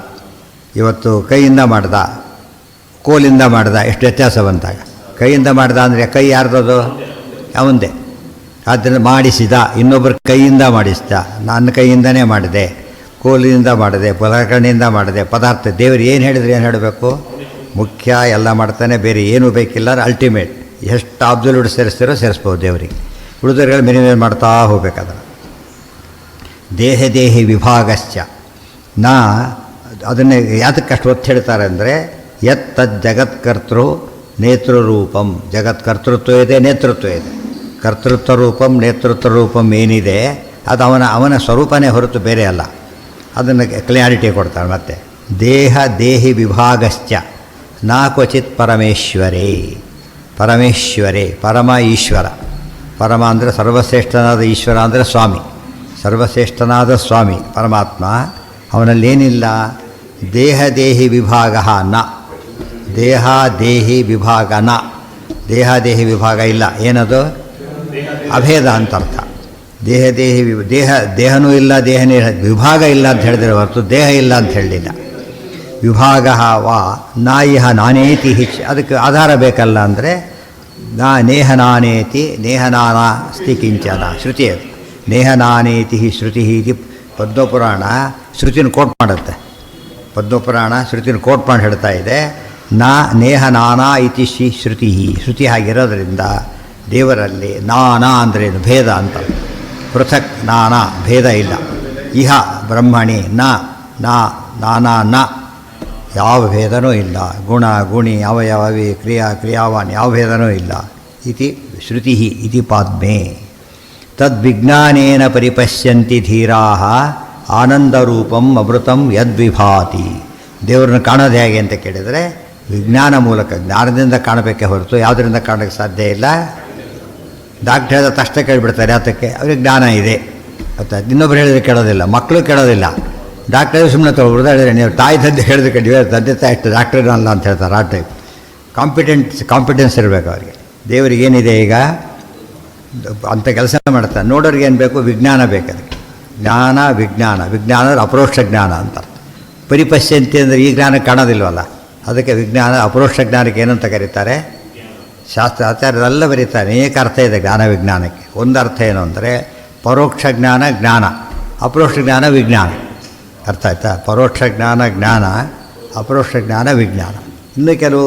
ಇವತ್ತು ಕೈಯಿಂದ ಮಾಡ್ದ, ಕೋಲಿಂದ ಮಾಡ್ದ, ಎಷ್ಟು ವ್ಯತ್ಯಾಸ ಬಂತಾಗ. ಕೈಯಿಂದ ಮಾಡ್ದ ಅಂದರೆ ಕೈ ಯಾರ್ದದು? ಅವಂದೇ. ಆದ್ದರಿಂದ ಮಾಡಿಸಿದ, ಇನ್ನೊಬ್ಬರ ಕೈಯಿಂದ ಮಾಡಿಸಿದ. ನನ್ನ ಕೈಯಿಂದನೇ ಮಾಡಿದೆ, ಕೋಲಿನಿಂದ ಮಾಡಿದೆ, ಪಲಕಣಿಯಿಂದ ಮಾಡಿದೆ. ಪದಾರ್ಥ ದೇವರು ಏನು ಹೇಳಿದ್ರೆ ಏನು ಹೇಳಬೇಕು? ಮುಖ್ಯ. ಎಲ್ಲ ಮಾಡ್ತಾನೆ, ಬೇರೆ ಏನೂ ಬೇಕಿಲ್ಲ. ಅಲ್ಟಿಮೇಟ್. ಎಷ್ಟು ಅಬ್ಸಲ್ಯೂಟ್ ಸೇರಿಸ್ತೀರೋ ಸೇರಿಸ್ಬೋದು ದೇವರಿಗೆ. ಉಳಿದವರೆಲ್ಲ ಮಿನಿಮಮ್ ಮಾಡ್ತಾ ಹೋಗ್ಬೇಕಾದ್ರೆ. ದೇಹಿ ವಿಭಾಗಶ್ಚ ನಾ. ಅದನ್ನೇ ಯಾತಕ್ಕೆ ಅಷ್ಟು ಒತ್ತು ಹೇಳ್ತಾರೆ ಅಂದರೆ ಯತ್ ತದ್ ಜಗತ್ಕರ್ತೃ ನೇತೃರೂಪಂ. ಜಗತ್ಕರ್ತೃತ್ವ ಇದೆ, ನೇತೃತ್ವ ಇದೆ. ಕರ್ತೃತ್ವ ರೂಪಂ ನೇತೃತ್ವ ರೂಪಂ ಏನಿದೆ ಅದು ಅವನ ಸ್ವರೂಪನೇ ಹೊರತು ಬೇರೆ ಅಲ್ಲ. ಅದನ್ನು ಕ್ಲಾರಿಟಿ ಕೊಡ್ತಾರೆ ಮತ್ತೆ. ದೇಹಿ ವಿಭಾಗಶ್ಚ ನಾ ಕ್ವಚಿತ್ ಪರಮೇಶ್ವರೇ. ಪರಮೇಶ್ವರೇ, ಪರಮ ಈಶ್ವರ. ಪರಮ ಅಂದರೆ ಸರ್ವಶ್ರೇಷ್ಠನಾದ ಈಶ್ವರ ಅಂದರೆ ಸ್ವಾಮಿ. ಸರ್ವಶ್ರೇಷ್ಠನಾದ ಸ್ವಾಮಿ ಪರಮಾತ್ಮ. ಅವನಲ್ಲೇನಿಲ್ಲ? ದೇಹಿ ವಿಭಾಗ ನ. ದೇಹಿ ವಿಭಾಗ ನ. ದೇಹಿ ವಿಭಾಗ ಇಲ್ಲ. ಏನದು? ಅಭೇದ ಅಂತ ಅರ್ಥ. ದೇಹನೂ ಇಲ್ಲ, ದೇಹನೇ ವಿಭಾಗ ಇಲ್ಲ ಅಂತ ಹೇಳಿದ್ರೆ ಹೊರತು ದೇಹ ಇಲ್ಲ ಅಂತ ಹೇಳಲಿಲ್ಲ. ವಿಭಾಗ ವಾ ನಾಯಿಹ ನಾನೇತಿ ಹಿಚ್. ಅದಕ್ಕೆ ಆಧಾರ ಬೇಕಲ್ಲ ಅಂದರೆ ನೇಹ ನಾನೇತಿ ನೇಹ ನಾನಾಸ್ತಿ ಕಿಂಚನ. ಶ್ರುತಿ ಅದು. ನೇಹ ನಾನೇತಿ ಶ್ರುತಿ ಇದು ಪದ್ಮಪುರಾಣ ಶ್ರುತಿನ ಕೋಟ್ ಮಾಡುತ್ತೆ. ಪದ್ಮಪುರಾಣ ಶ್ರುತಿನ ಕೋಟ್ ಮಾಡಿ ಹೇಳ್ತಾ ಇದೆ. ನೇಹ ನಾನಾ ಇತಿ ಶ್ರುತಿ. ಶ್ರುತಿ ಹಾಗಿರೋದ್ರಿಂದ ದೇವರಲ್ಲಿ ನಾನಾ ಅಂದ್ರೇನು? ಭೇದ ಅಂತ. ಪೃಥಕ್ ನಾನಾ, ಭೇದ ಇಲ್ಲ. ಇಹ ಬ್ರಹ್ಮಣಿ ನಾನಾ ನ, ಯಾವ ಭೇದನೂ ಇಲ್ಲ. ಗುಣ ಗುಣಿ ಅವಯವಿ ಕ್ರಿಯಾವಾನ್ ಯಾವ ಭೇದನೂ ಇಲ್ಲ. ಇತಿ ಶ್ರುತಿ ಇತಿ ಪಾದ್ಮೆ ತದ್ವಿಜ್ಞಾನೇನ ಪರಿಪಶ್ಯಂತಿ ಧೀರಾಃ ಆನಂದರೂಪಂ ಅಮೃತಂ ಯದ್ವಿಭಾತಿ. ದೇವರನ್ನು ಕಾಣೋದು ಹೇಗೆ ಅಂತ ಕೇಳಿದರೆ ವಿಜ್ಞಾನ ಮೂಲಕ, ಜ್ಞಾನದಿಂದ ಕಾಣಬೇಕೇ ಹೊರತು ಯಾವುದರಿಂದ ಕಾಣೋಕ್ಕೆ ಸಾಧ್ಯ ಇಲ್ಲ. ಡಾಕ್ಟರ್ ಹೇಳಿದ ತಕ್ಷಣ ಕೇಳಿಬಿಡ್ತಾರೆ, ಯಾತಕ್ಕೆ? ಅವ್ರಿಗೆ ಜ್ಞಾನ ಇದೆ ಗೊತ್ತಾ. ಇನ್ನೊಬ್ರು ಹೇಳಿದ್ರೆ ಕೇಳೋದಿಲ್ಲ, ಮಕ್ಕಳು ಕೇಳೋದಿಲ್ಲ. ಡಾಕ್ಟರ್ ಸುಮ್ಮನೆ ತೊಗೊಳ್ಬಿಡ್ದು. ಹೇಳಿದ್ರೆ ನೀವು ತಾಯಿ ತಂದೆ ಹೇಳಿದ್ರೆ ನೀವು ತಂದೆ ತಾಯಿ ಅಷ್ಟು ಡಾಕ್ಟ್ರೇನಲ್ಲ ಅಂತ ಹೇಳ್ತಾರೆ. ಆ ಟೈಪ್ ಕಾಂಪಿಟೆನ್ಸ್ ಇರಬೇಕು ಅವರಿಗೆ. ದೇವರಿಗೆ ಏನಿದೆ ಈಗ ಅಂಥ ಕೆಲಸ ಮಾಡ್ತಾರೆ. ನೋಡೋರಿಗೆ ಏನು ಬೇಕು? ವಿಜ್ಞಾನ ಬೇಕು. ಅದಕ್ಕೆ ಜ್ಞಾನ ವಿಜ್ಞಾನ ಅಂದರೆ ಅಪರೋಕ್ಷ ಜ್ಞಾನ ಅಂತ ಅರ್ಥ. ಪರಿಪಶ್ಯಂತಿ ಅಂದರೆ ಈ ಜ್ಞಾನ ಕಾಣೋದಿಲ್ವಲ್ಲ, ಅದಕ್ಕೆ ವಿಜ್ಞಾನ ಅಪರೋಕ್ಷ ಜ್ಞಾನಕ್ಕೆ ಏನಂತ ಕರೀತಾರೆ? ಶಾಸ್ತ್ರ ಆಚಾರ್ಯರೆಲ್ಲ ಬರೀತಾರೆ. ಅನೇಕ ಅರ್ಥ ಇದೆ ಜ್ಞಾನ ವಿಜ್ಞಾನಕ್ಕೆ. ಒಂದು ಅರ್ಥ ಏನು ಅಂದರೆ ಪರೋಕ್ಷ ಜ್ಞಾನ ಜ್ಞಾನ, ಅಪರೋಕ್ಷ ಜ್ಞಾನ ವಿಜ್ಞಾನ. ಅರ್ಥ ಆಯ್ತಾ? ಪರೋಕ್ಷ ಜ್ಞಾನ ಜ್ಞಾನ, ಅಪರೋಕ್ಷ ಜ್ಞಾನ ವಿಜ್ಞಾನ. ಇನ್ನು ಕೆಲವು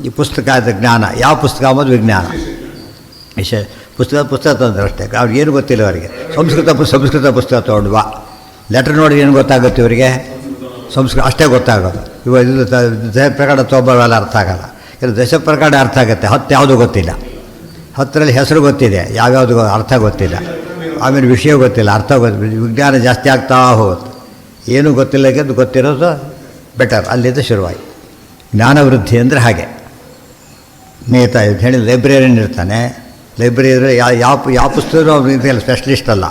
ಈ ಪುಸ್ತಕದ ಜ್ಞಾನ, ಯಾವ ಪುಸ್ತಕ ಅಂಬೋದು ವಿಜ್ಞಾನ. ಪುಸ್ತಕ ತಂದ್ರೆ ಅಷ್ಟೇ, ಅವ್ರಿಗೆ ಏನು ಗೊತ್ತಿಲ್ಲ. ಅವರಿಗೆ ಸಂಸ್ಕೃತ ಪುಸ್ತಕ ತೊಗೊಂಡ್ವಾ, ಲೆಟ್ರ್ ನೋಡಿ ಏನು ಗೊತ್ತಾಗುತ್ತೆ ಇವರಿಗೆ? ಸಂಸ್ಕೃತ ಅಷ್ಟೇ ಗೊತ್ತಾಗೋದು. ಇವಾಗ ಇದು ದಶ ಪ್ರಕಾರ ತೊಗೊಳ್ಳೆಲ್ಲ ಅರ್ಥ ಆಗೋಲ್ಲ. ಕೆಲವು ದಶ ಪ್ರಕಾರ ಅರ್ಥ ಆಗುತ್ತೆ, 10 ಯಾವುದೂ ಗೊತ್ತಿಲ್ಲ. 10ರಲ್ಲಿ ಹೆಸರು ಗೊತ್ತಿದೆ, ಯಾವ್ಯಾವುದು ಅರ್ಥ ಗೊತ್ತಿಲ್ಲ. ಆಮೇಲೆ ವಿಷಯ ಗೊತ್ತಿಲ್ಲ, ಅರ್ಥ ವಿಜ್ಞಾನ ಜಾಸ್ತಿ ಆಗ್ತಾ ಹೋಗುತ್ತೆ. ಏನೂ ಗೊತ್ತಿಲ್ಲಕ್ಕೆ ಗೊತ್ತಿರೋದು ಬೆಟರ್. ಅಲ್ಲಿಂದ ಶುರುವಾಯಿತು ಜ್ಞಾನವೃದ್ಧಿ ಅಂದರೆ ಹಾಗೆ. ನೇತಾ ಇದು ಹೇಳಿ ಲೈಬ್ರರಿಯನ್ ಇರ್ತಾನೆ. ಲೈಬ್ರರಿ ಯಾವ ಪುಸ್ತಕನೂ ಅವ್ರಿಗೆ ಸ್ಪೆಷಲಿಸ್ಟ್ ಅಲ್ಲ.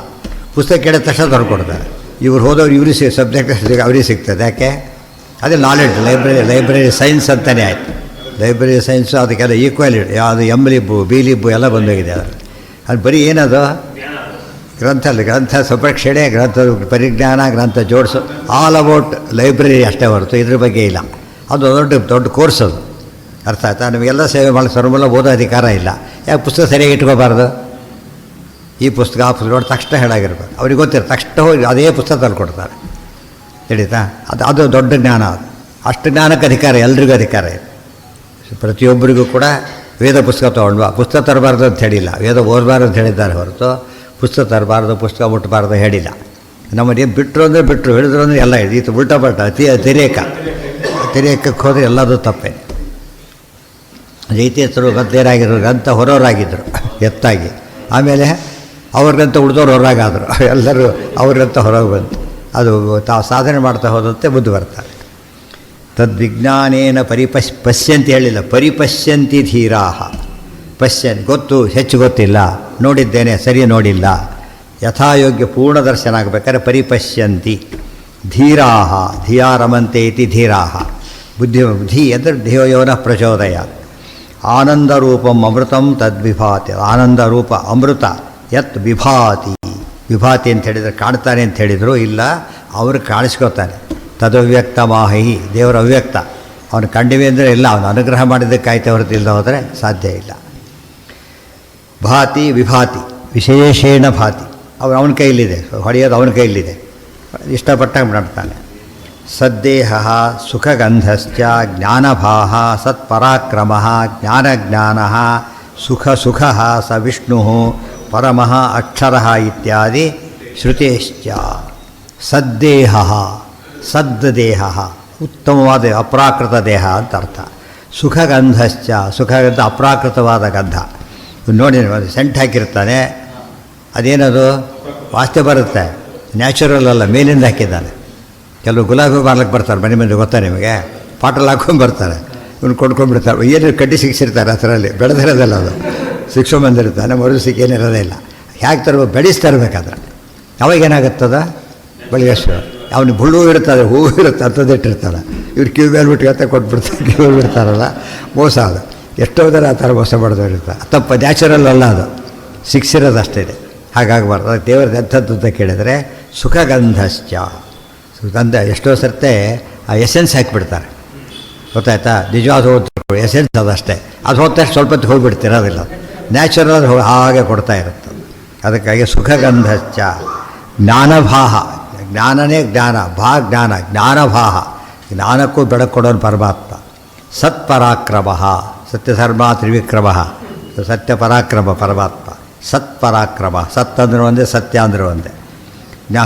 ಪುಸ್ತಕ ಕೇಳಿದ ತಕ್ಷಣ ತೊಡ್ಕೊಡ್ತಾರೆ. ಇವ್ರು ಹೋದವ್ರು ಇವ್ರಿಗೆ ಸಬ್ಜೆಕ್ಟ್ ಅವ್ರಿಗೆ ಸಿಗ್ತದೆ. ಯಾಕೆ? ಅದೇ ನಾಲೆಡ್ಜ್. ಲೈಬ್ರರಿ ಸೈನ್ಸ್ ಅಂತಲೇ ಆಯಿತು. ಲೈಬ್ರರಿ ಸೈನ್ಸು ಅದಕ್ಕೆಲ್ಲ ಈಕ್ವಾಲಿಟಿ. ಯಾವುದು ಎಮ್ ಲಿಬ್ಬು ಬಿ ಲಿಬ್ಬು ಎಲ್ಲ ಬಂದೋಗಿದೆ. ಅದು ಬರೀ ಏನದು ಗ್ರಂಥ ಸ್ವಪ್ರಕ್ಷಣೆ, ಗ್ರಂಥದ ಪರಿಜ್ಞಾನ, ಗ್ರಂಥ ಜೋಡಿಸು, ಆಲ್ ಅಬೌಟ್ ಲೈಬ್ರರಿ ಅಷ್ಟೇ ಹೊರತು ಇದ್ರ ಬಗ್ಗೆ ಇಲ್ಲ. ಅದು ದೊಡ್ಡ ಕೋರ್ಸ್ ಅದು. ಅರ್ಥ ಆಯ್ತಾ? ನಮಗೆಲ್ಲ ಸೇವೆ ಮಾಡಿ ಸರ್ವಲ್ಲ ಓದೋ ಅಧಿಕಾರ ಇಲ್ಲ. ಯಾಕೆ ಪುಸ್ತಕ ಸರಿಯಾಗಿ ಇಟ್ಕೋಬಾರ್ದು? ಈ ಪುಸ್ತಕ ಆ ಪುಸ್ತಕ ನೋಡಿ ತಕ್ಷಣ ಹೇಳಾಗಿರ್ಬೇಕು. ಅವ್ರಿಗೆ ಗೊತ್ತಿರೋ ತಕ್ಷಣ ಹೋಗಿ ಅದೇ ಪುಸ್ತಕ ತಂದುಕೊಡ್ತಾರೆ. ತಿಳಿತಾ? ಅದು ದೊಡ್ಡ ಜ್ಞಾನ. ಅದು ಅಷ್ಟು ಜ್ಞಾನಕ್ಕೆ ಅಧಿಕಾರ, ಎಲ್ರಿಗೂ ಅಧಿಕಾರ ಇದೆ. ಪ್ರತಿಯೊಬ್ಬರಿಗೂ ಕೂಡ ವೇದ ಪುಸ್ತಕ ತೊಗೊಂಡ್ವಾ, ಪುಸ್ತಕ ತರಬಾರ್ದು ಅಂತ ಹೇಳಿಲ್ಲ. ವೇದ ಓದಬಾರ್ದು ಅಂತ ಹೇಳಿದ್ದಾರೆ ಹೊರತು ಪುಸ್ತಕ ತರಬಾರ್ದು, ಪುಸ್ತಕ ಮುಟ್ಟಬಾರ್ದು ಹೇಳಿಲ್ಲ. ನಮ್ಮಲ್ಲಿ ಬಿಟ್ಟರು ಅಂದರೆ ಬಿಟ್ಟರು, ಹೇಳಿದ್ರು ಅಂದರೆ ಎಲ್ಲ ಇದೆ. ಇದು ಉಲ್ಟಾ ಪಲ್ಟ ಅತಿರೇಕಕ್ಕೆ ಹೋದರೆ ಎಲ್ಲದೂ ತಪ್ಪೇ. ಜೈತೀರ್ಥರು ಗದ್ದೇರಾಗಿರೋ ಗ್ರಂಥ ಹೊರೋರಾಗಿದ್ದರು ಎತ್ತಾಗಿ. ಆಮೇಲೆ ಅವ್ರಿಗಂತ ಉಳಿದವ್ರು ಹೊರಗಾದರು. ಎಲ್ಲರೂ ಅವ್ರಿಗಂತ ಹೊರಗೆ ಬಂತು. ಅದು ತಾವು ಸಾಧನೆ ಮಾಡ್ತಾ ಹೋದಂತೆ ಬುದ್ಧಿ ಬರ್ತಾರೆ. ತದ್ವಿಜ್ಞಾನೇನ ಪಶ್ಯಂತಿ ಹೇಳಿಲ್ಲ, ಪರಿಪಶ್ಯಂತಿ ಧೀರಾಹ. ಗೊತ್ತು, ಹೆಚ್ಚು ಗೊತ್ತಿಲ್ಲ, ನೋಡಿದ್ದೇನೆ, ಸರಿ ನೋಡಿಲ್ಲ. ಯಥಾಯೋಗ್ಯ ಪೂರ್ಣ ದರ್ಶನ ಆಗಬೇಕಾದ್ರೆ ಪರಿಪಶ್ಯಂತಿ ಧೀರಾಹ. ಧಿಯಾ ರಮಂತೆ ಇತಿ ಧೀರಾಹ. ಧೀ ಅಂದರೆ ಧಿಯೋಯೋನ ಪ್ರಚೋದಯ. ಆನಂದರೂಪಂ ಅಮೃತಂ ತದ್ವಿಭಾತಿ. ಆನಂದರೂಪ ಅಮೃತ ಯತ್ ವಿಭಾತಿ. ವಿಭಾತಿ ಅಂತ ಹೇಳಿದರೆ ಕಾಣ್ತಾನೆ ಅಂತ ಹೇಳಿದರು, ಇಲ್ಲ ಅವರು ಕಾಣಿಸ್ಕೋತಾನೆ. ತದವ್ಯಕ್ತ ಮಾಹಿ, ದೇವರ ಅವ್ಯಕ್ತ. ಅವನು ಕಂಡಿವೆ ಅಂದರೆ ಇಲ್ಲ, ಅವನು ಅನುಗ್ರಹ ಮಾಡಿದ್ದಕ್ಕಾಯ್ತು, ಹೊರತು ಇಲ್ಲದ ಹೋದರೆ ಸಾಧ್ಯ ಇಲ್ಲ. ಭಾತಿ ವಿಭಾತಿ ವಿಶೇಷೇಣ ಭಾತಿ. ಅವನ ಕೈಲಿದೆ, ಹೊಡೆಯೋದು ಅವನ ಕೈಲಿದೆ, ಇಷ್ಟಪಟ್ಟಾಗ ಮಾಡ್ತಾನೆ. ಸದ್ದೇಹ ಸುಖಗಂಧಶ್ಚ ಜ್ಞಾನಭಾಹ ಸತ್ಪರಾಕ್ರಮ ಜ್ಞಾನಜ್ಞಾನ ಸುಖ ಸ ವಿಷ್ಣು ಪರಮಃ ಅಕ್ಷರ ಇತ್ಯಾದಿ ಶ್ರುತೇಶ್ಚ. ಸದ್ದೇಹ ಸದ್ದೇಹ ಉತ್ತಮವಾದ ಅಪ್ರಾಕೃತ ದೇಹ ಅಂತ ಅರ್ಥ. ಸುಖಗಂಧಶ್ಚ ಸುಖಗಂಧ ಅಪ್ರಾಕೃತವಾದ ಗಂಧ. ನೋಡಿ, ಸೆಂಟ್ ಹಾಕಿರ್ತಾನೆ, ಅದೇನದು ವಾಸ್ತೆ ಬರುತ್ತೆ, ನ್ಯಾಚುರಲ್ ಅಲ್ಲ, ಮೇಲಿಂದ ಹಾಕಿದ್ದಾನೆ. ಕೆಲವು ಗುಲಾಬಿ ಮಾರ್ಲಕ್ಕೆ ಬರ್ತಾರೆ ಮನೆ ಮಂದಿ, ಗೊತ್ತಾ ನಿಮಗೆ? ಪಾಟಲ್ಲಿ ಹಾಕ್ಕೊಂಡು ಬರ್ತಾರೆ, ಇವನು ಕೊಂಡ್ಕೊಂಡ್ಬಿಡ್ತಾರೆ. ಏನು ಕಡ್ಡಿ ಸಿಕ್ಸಿರ್ತಾರೆ ಅದರಲ್ಲಿ, ಬೆಳೆದಿರೋದಲ್ಲ ಅದು, ಸಿಕ್ಸೋಬಂದಿರ್ತಾನೆ, ಮರು ಸಿಕ್ಕೇನಿರೋದೇ ಇಲ್ಲ. ಹೇಗೆ ತರಬೇಕು? ಬೆಳೆಸ್ತರಬೇಕಾದ್ರೆ ಅವಾಗೇನಾಗುತ್ತದ? ಬೆಳಗ್ಗೆ ಅವನು ಬುಳ್ಳು ಇರ್ತದೆ, ಹೂವು ಇರುತ್ತೆ, ಅಂಥದ್ದಿಟ್ಟಿರ್ತಾನೆ. ಇವ್ರು ಕಿವಿ ಮೇಲೆ ಬಿಟ್ಟು ಕೊಟ್ಬಿಡ್ತಾರೆ, ಕಿವಿ ಬಿಡ್ತಾರಲ್ಲ, ಮೋಸ ಅದು. ಎಷ್ಟೋ ಥರ ಆ ಥರ ಮೋಸ ಮಾಡಿದವರಿರ್ತಾರೆ. ತಪ್ಪ, ನ್ಯಾಚುರಲ್ ಅಲ್ಲ ಅದು, ಸಿಕ್ಸಿರೋದು ಅಷ್ಟೇ. ಹಾಗಾಗಬಾರ್ದು. ಅದಕ್ಕೆ ದೇವರದ್ದು ಎಂಥದ್ದು ಅಂತ ಕೇಳಿದರೆ ಸುಖಗಂಧಶ್ಚ. ಗಂಧ ಎಷ್ಟೋ ಸರ್ತೆ ಆ ಎಸೆನ್ಸ್ ಹಾಕಿಬಿಡ್ತಾರೆ, ಗೊತ್ತಾಯ್ತಾ? ನಿಜವಾದ ಹೋದ ಎಸೆನ್ಸ್ ಅದಷ್ಟೇ. ಅದು ಹೋದ ತಕ್ಷಣ ಸ್ವಲ್ಪ ಹೊತ್ತು ಹೋಗಿಬಿಡ್ತಿರೋದಿಲ್ಲ. ನ್ಯಾಚುರಲ್ ಹಾಗೆ ಕೊಡ್ತಾ ಇರುತ್ತೆ. ಅದಕ್ಕಾಗಿ ಸುಖಗಂಧಶ್ಚ ಜ್ಞಾನಭಾಹ. ಜ್ಞಾನನೇ ಜ್ಞಾನ, ಜ್ಞಾನ, ಜ್ಞಾನಭಾಹ. ಜ್ಞಾನಕ್ಕೂ ಬೆಳಕು ಕೊಡೋನು ಪರಮಾತ್ಮ. ಸತ್ಪರಾಕ್ರಮ, ಸತ್ಯಧರ್ಮ ತ್ರಿವಿಕ್ರಮ, ಸತ್ಯಪರಾಕ್ರಮ ಪರಮಾತ್ಮ. ಸತ್ಪರಾಕ್ರಮ, ಸತ್ ಅಂದ್ರೆ ಒಂದೇ, ಸತ್ಯ ಅಂದರೆ ಒಂದೇ.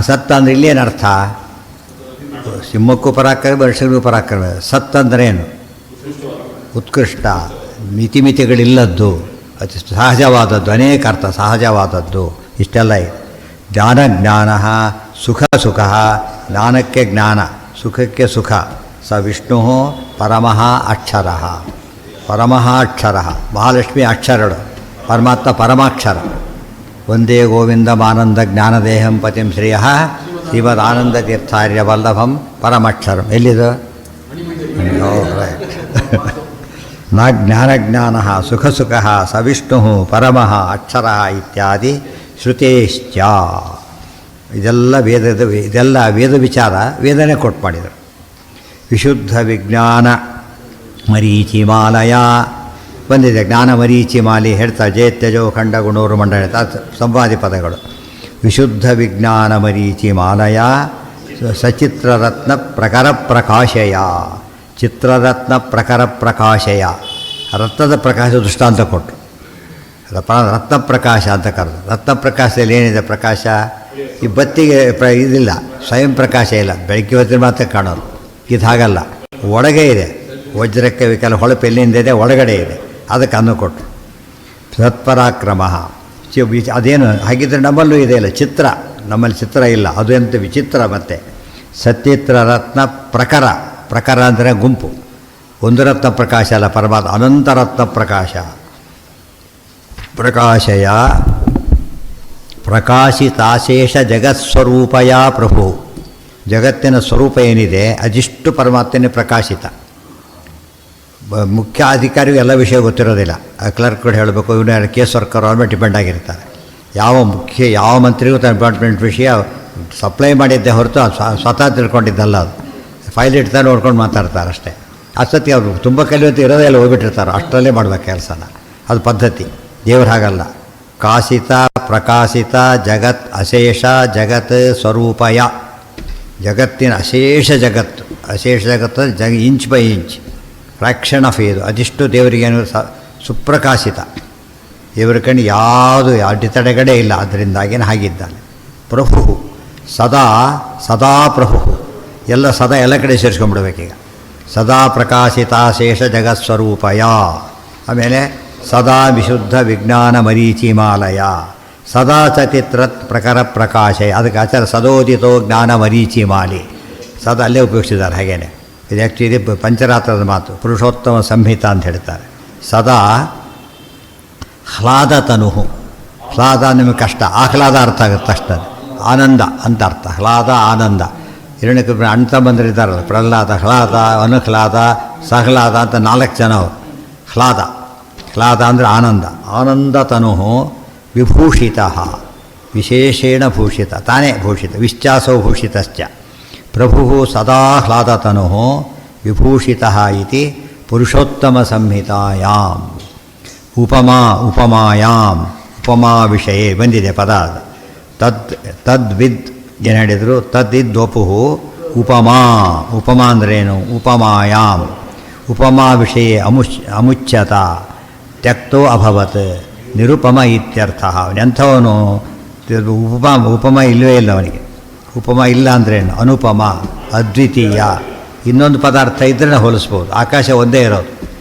ಸತ್ ಅಂದರೆ ಇಲ್ಲೇನು ಅರ್ಥ? ಸಿಂಹಕ್ಕೂ ಪರಾಕ್ರಮ, ಮನುಷ್ಯನಿಗೂ ಪರಾಕ್ರಮ. ಸತ್ ಅಂದ್ರೇನು? ಉತ್ಕೃಷ್ಟ, ಮಿತಿಗಳಿಲ್ಲದ್ದು, ಅತಿ ಸಹಜವಾದದ್ದು, ಅನೇಕ ಅರ್ಥ, ಸಹಜವಾದದ್ದು ಇಷ್ಟೆಲ್ಲ ಇದೆ. ಜ್ಞಾನ ಸುಖ ಸುಖ, ಜ್ಞಾನಕ್ಕೆ ಜ್ಞಾನ, ಸುಖಕ್ಕೆ ಸುಖ. ಸ ವಿಷ್ಣು ಪರಮಃ ಅಕ್ಷರ, ಪರಮಃ ಅಕ್ಷರ. ಮಹಾಲಕ್ಷ್ಮಿ ಅಕ್ಷರಗಳು, ಪರಮಾತ್ಮ ಪರಮಾಕ್ಷರ. ಒಂದೇ ಗೋವಿಂದಮಾನಂದ ಜ್ಞಾನದೇಹಂ ಪತಿಂ ಶ್ರೇಯ ಶ್ರೀಮದ್ ಆನಂದ ತೀರ್ಥಾರ್ಯ ವಲ್ಲಭಂ ಪರಮಾಕ್ಷರಂ. ಎಲ್ಲಿದು? ನ ಜ್ಞಾನ ಸುಖ ಸುಖ ಸ ವಿಷ್ಣು ಪರಮಃ ಅಕ್ಷರ ಇತ್ಯಾದಿ ಶ್ರುತೇಶ್ಚ. ಇದೆಲ್ಲ ವೇದ ವಿಚಾರ, ವೇದನೆ ಕೊಟ್ಟು ಮಾಡಿದರು. ವಿಶುದ್ಧ ವಿಜ್ಞಾನ ಮರೀಚಿಮಾಲಯ ಬಂದಿದೆ. ಜ್ಞಾನ ಮರೀಚಿಮಾಲಿ ಹೇಳ್ತಾರೆ. ಜಯತ್ಯಜೋ ಖಂಡ ಗುಣೋರು ಮಂಡ ಹೇಳ್ತಾರೆ, ಸಂವಾದಿ ಪದಗಳು. ವಿಶುದ್ಧ ವಿಜ್ಞಾನ ಮರೀಚಿಮಾಲಯ ಸಚಿತ್ರರತ್ನ ಪ್ರಕರ ಪ್ರಕಾಶಯ. ಚಿತ್ರರತ್ನ ಪ್ರಕರ ಪ್ರಕಾಶಯ, ರತ್ನದ ಪ್ರಕಾಶ ದೃಷ್ಟಾಂತ ಕೊಟ್ಟರು. ರತ್ನ ಪ್ರಕಾಶ ಅಂತ ಕರೆದು. ರತ್ನ ಪ್ರಕಾಶದಲ್ಲಿ ಏನಿದೆ ಪ್ರಕಾಶ? ಈ ಬತ್ತಿಗೆ ಇದಿಲ್ಲ, ಸ್ವಯಂ ಪ್ರಕಾಶ ಇಲ್ಲ, ಬೆಳಗ್ಗೆ ಹೊತ್ತಿನ ಮಾತ್ರ ಕಾಣೋದು. ಇದು ಹಾಗಲ್ಲ, ಒಳಗೆ ಇದೆ. ವಜ್ರಕ್ಕೆ ಕೆಲ ಹೊಳಪು ಎಲ್ಲಿಂದ ಇದೆ, ಒಳಗಡೆ ಇದೆ. ಅದಕ್ಕೆ ಅನ್ನು ಕೊಟ್ಟರು. ಸತ್ಪರಾಕ್ರಮ ಅದೇನು ಹಾಗಿದ್ರೆ ನಮ್ಮಲ್ಲೂ ಇದೆ ಇಲ್ಲ ಚಿತ್ರ, ನಮ್ಮಲ್ಲಿ ಚಿತ್ರ ಇಲ್ಲ, ಅದು ಎಂತ ವಿಚಿತ್ರ. ಮತ್ತು ಸಚಿತ್ರ ರತ್ನ ಪ್ರಕರ, ಪ್ರಕರ ಅಂದರೆ ಗುಂಪು. ಒಂದು ರತ್ನ ಪ್ರಕಾಶ ಅಲ್ಲ, ಪರಮಾತ್ಮ ಅನಂತ ರತ್ನ ಪ್ರಕಾಶ. ಪ್ರಕಾಶಯ ಪ್ರಕಾಶಿತಾಶೇಷ ಜಗತ್ಸ್ವರೂಪಯ ಪ್ರಭು. ಜಗತ್ತಿನ ಸ್ವರೂಪ ಏನಿದೆ ಅದಿಷ್ಟು ಪರಮಾತ್ಮನೇ ಪ್ರಕಾಶಿತ. ಮುಖ್ಯ ಅಧಿಕಾರಿಗೂ ಎಲ್ಲ ವಿಷಯ ಗೊತ್ತಿರೋದಿಲ್ಲ. ಕ್ಲರ್ಕ್ಗಳು ಹೇಳಬೇಕು, ಇವನು ಕೇಸ್ ವರ್ಕರ್ ಅವ್ರ ಮೇಲೆ ಡಿಪೆಂಡ್ ಆಗಿರ್ತಾರೆ. ಯಾವ ಮಂತ್ರಿಗೂ ತನ್ನ ಡಿಪಾರ್ಟ್ಮೆಂಟ್ ವಿಷಯ ಸಪ್ಲೈ ಮಾಡಿದ್ದೆ ಹೊರತು ಸ್ವತಃ ತಿಳ್ಕೊಂಡಿದ್ದಲ್ಲ. ಅದು ಫೈಲ್ ಇಡ್ತಾರೆ, ನೋಡ್ಕೊಂಡು ಮಾತಾಡ್ತಾರೆ ಅಷ್ಟೇ. ಅಷ್ಟೊತ್ತಿ ಅವರು ತುಂಬ ಕಲಿಯೋದು ಇರೋದೇ ಎಲ್ಲ ಹೋಗ್ಬಿಟ್ಟಿರ್ತಾರೆ, ಅಷ್ಟರಲ್ಲೇ ಮಾಡ್ಬೇಕು ಕೆಲಸನ. ಅದು ಪದ್ಧತಿ. ದೇವ್ರು ಹಾಗಲ್ಲ. ಕಾಶಿತ ಪ್ರಕಾಶಿತ ಜಗತ್ ಅಶೇಷ ಜಗತ್ ಸ್ವರೂಪಯ. ಜಗತ್ತಿನ ಅಶೇಷ ಜಗತ್ತು, ಅಶೇಷ ಜಗತ್ತು inch by inch, fraction of ಇದು ಅದಿಷ್ಟು ದೇವರಿಗೇನು ಸುಪ್ರಕಾಶಿತ. ದೇವರ ಕಣ್ಣು ಯಾವುದು ಅಡ್ಡಿತಡೆಗಡೆ ಇಲ್ಲ. ಅದರಿಂದಾಗೇನು ಹಾಗಿದ್ದಾನೆ. ಪ್ರಭು ಸದಾ ಸದಾ ಪ್ರಭು, ಎಲ್ಲ ಸದಾ ಎಲ್ಲ ಕಡೆ ಸೇರಿಸ್ಕೊಂಡ್ಬಿಡ್ಬೇಕೀಗ. ಸದಾ ಪ್ರಕಾಶಿತಾಶೇಷ ಜಗತ್ಸ್ವರೂಪಯ. ಆಮೇಲೆ ಸದಾ ವಿಶುದ್ಧ ವಿಜ್ಞಾನ ಮರೀಚಿಮಾಲಯ. ಸದಾ ಚತಿತ್ರತ್ ಪ್ರಕರ ಪ್ರಕಾಶಯ. ಅದಕ್ಕೆ ಆಚಾರ ಸದೋದಿತೋ ಜ್ಞಾನ ಮರೀಚಿಮಾಲಿ. ಸದಾ ಅಲ್ಲೇ ಉಪಯೋಗಿಸಿದ್ದಾರೆ. ಹಾಗೇನೆ ಇದು ಆ್ಯಕ್ಚುಲಿ ಪಂಚರಾತ್ರದ ಮಾತು, ಪುರುಷೋತ್ತಮ ಸಂಹಿತ ಅಂತ ಹೇಳ್ತಾರೆ. ಸದಾ ಹ್ಲಾದತನು. ಹ್ಲಾದ ನಿಮಗೆ ಕಷ್ಟ, ಆಹ್ಲಾದ ಅರ್ಥ ಆಗುತ್ತೆ ಅಷ್ಟೇ. ಆನಂದ ಅಂತ ಅರ್ಥ. ಹ್ಲಾದ ಆನಂದ. ಹಿರಣ್ಯಕ ಅಣ್ಣ ಬಂದಿದ್ದಾರಲ್ಲ, ಪ್ರಹ್ಲಾದ, ಹ್ಲಾದ, ಅನುಹ್ಲಾದ, ಸಹ್ಲಾದ ಅಂತ 4 ಜನ ಅವರು. ಹ್ಲಾದ, ಹ್ಲಾದ ಅಂದರೆ ಆನಂದ. ಆನಂದತನು ವಿಭೂಷಿತ, ವಿಶೇಷೇಣ ಭೂಷಿತ, ತಾನೇ ಭೂಷಿತ. ವಿಶ್ಚಾಸೋ ಭೂಷಿತಶ್ಚ. ಪ್ರಭು ಸದಾ ಹ್ಲಾದತನು ವಿಭೂಷಿತ ಇತಿ ಪುರುಷೋತ್ತಮ ಸಂಹಿತಾಯಾಂ. ಉಪಮಾ ಉಪಮಾಯಾಂ, ಉಪಮಾ ವಿಷಯೇ ಬಂದಿದೆ ಪದ. ತದ್ವಿದ್ ಏನು ಹೇಳಿದರು? ತದ್ವಿದ್ವಪು ಉಪಮಾ. ಉಪಮಾ ಅಂದ್ರೇನು? ಉಪಮಾಯಾಂ ಉಪಮಾ ವಿಷಯ ಅಮುಚ್ಯತ ತ್ಯಕ್ತೋ ಅಭವತ್ ನಿರುಪಮ ಇತ್ಯರ್ಥ. ಎಂಥವನು ಉಪಮ ಇಲ್ಲವೇ ಇಲ್ಲ ಅವನಿಗೆ. ಉಪಮ ಇಲ್ಲ ಅಂದ್ರೇನು? ಅನುಪಮ, ಅದ್ವಿತೀಯ. ಇನ್ನೊಂದು ಪದಾರ್ಥ ಇದ್ದರೆ ಹೋಲಿಸ್ಬೋದು. ಆಕಾಶ ಒಂದೇ ಇರೋದು.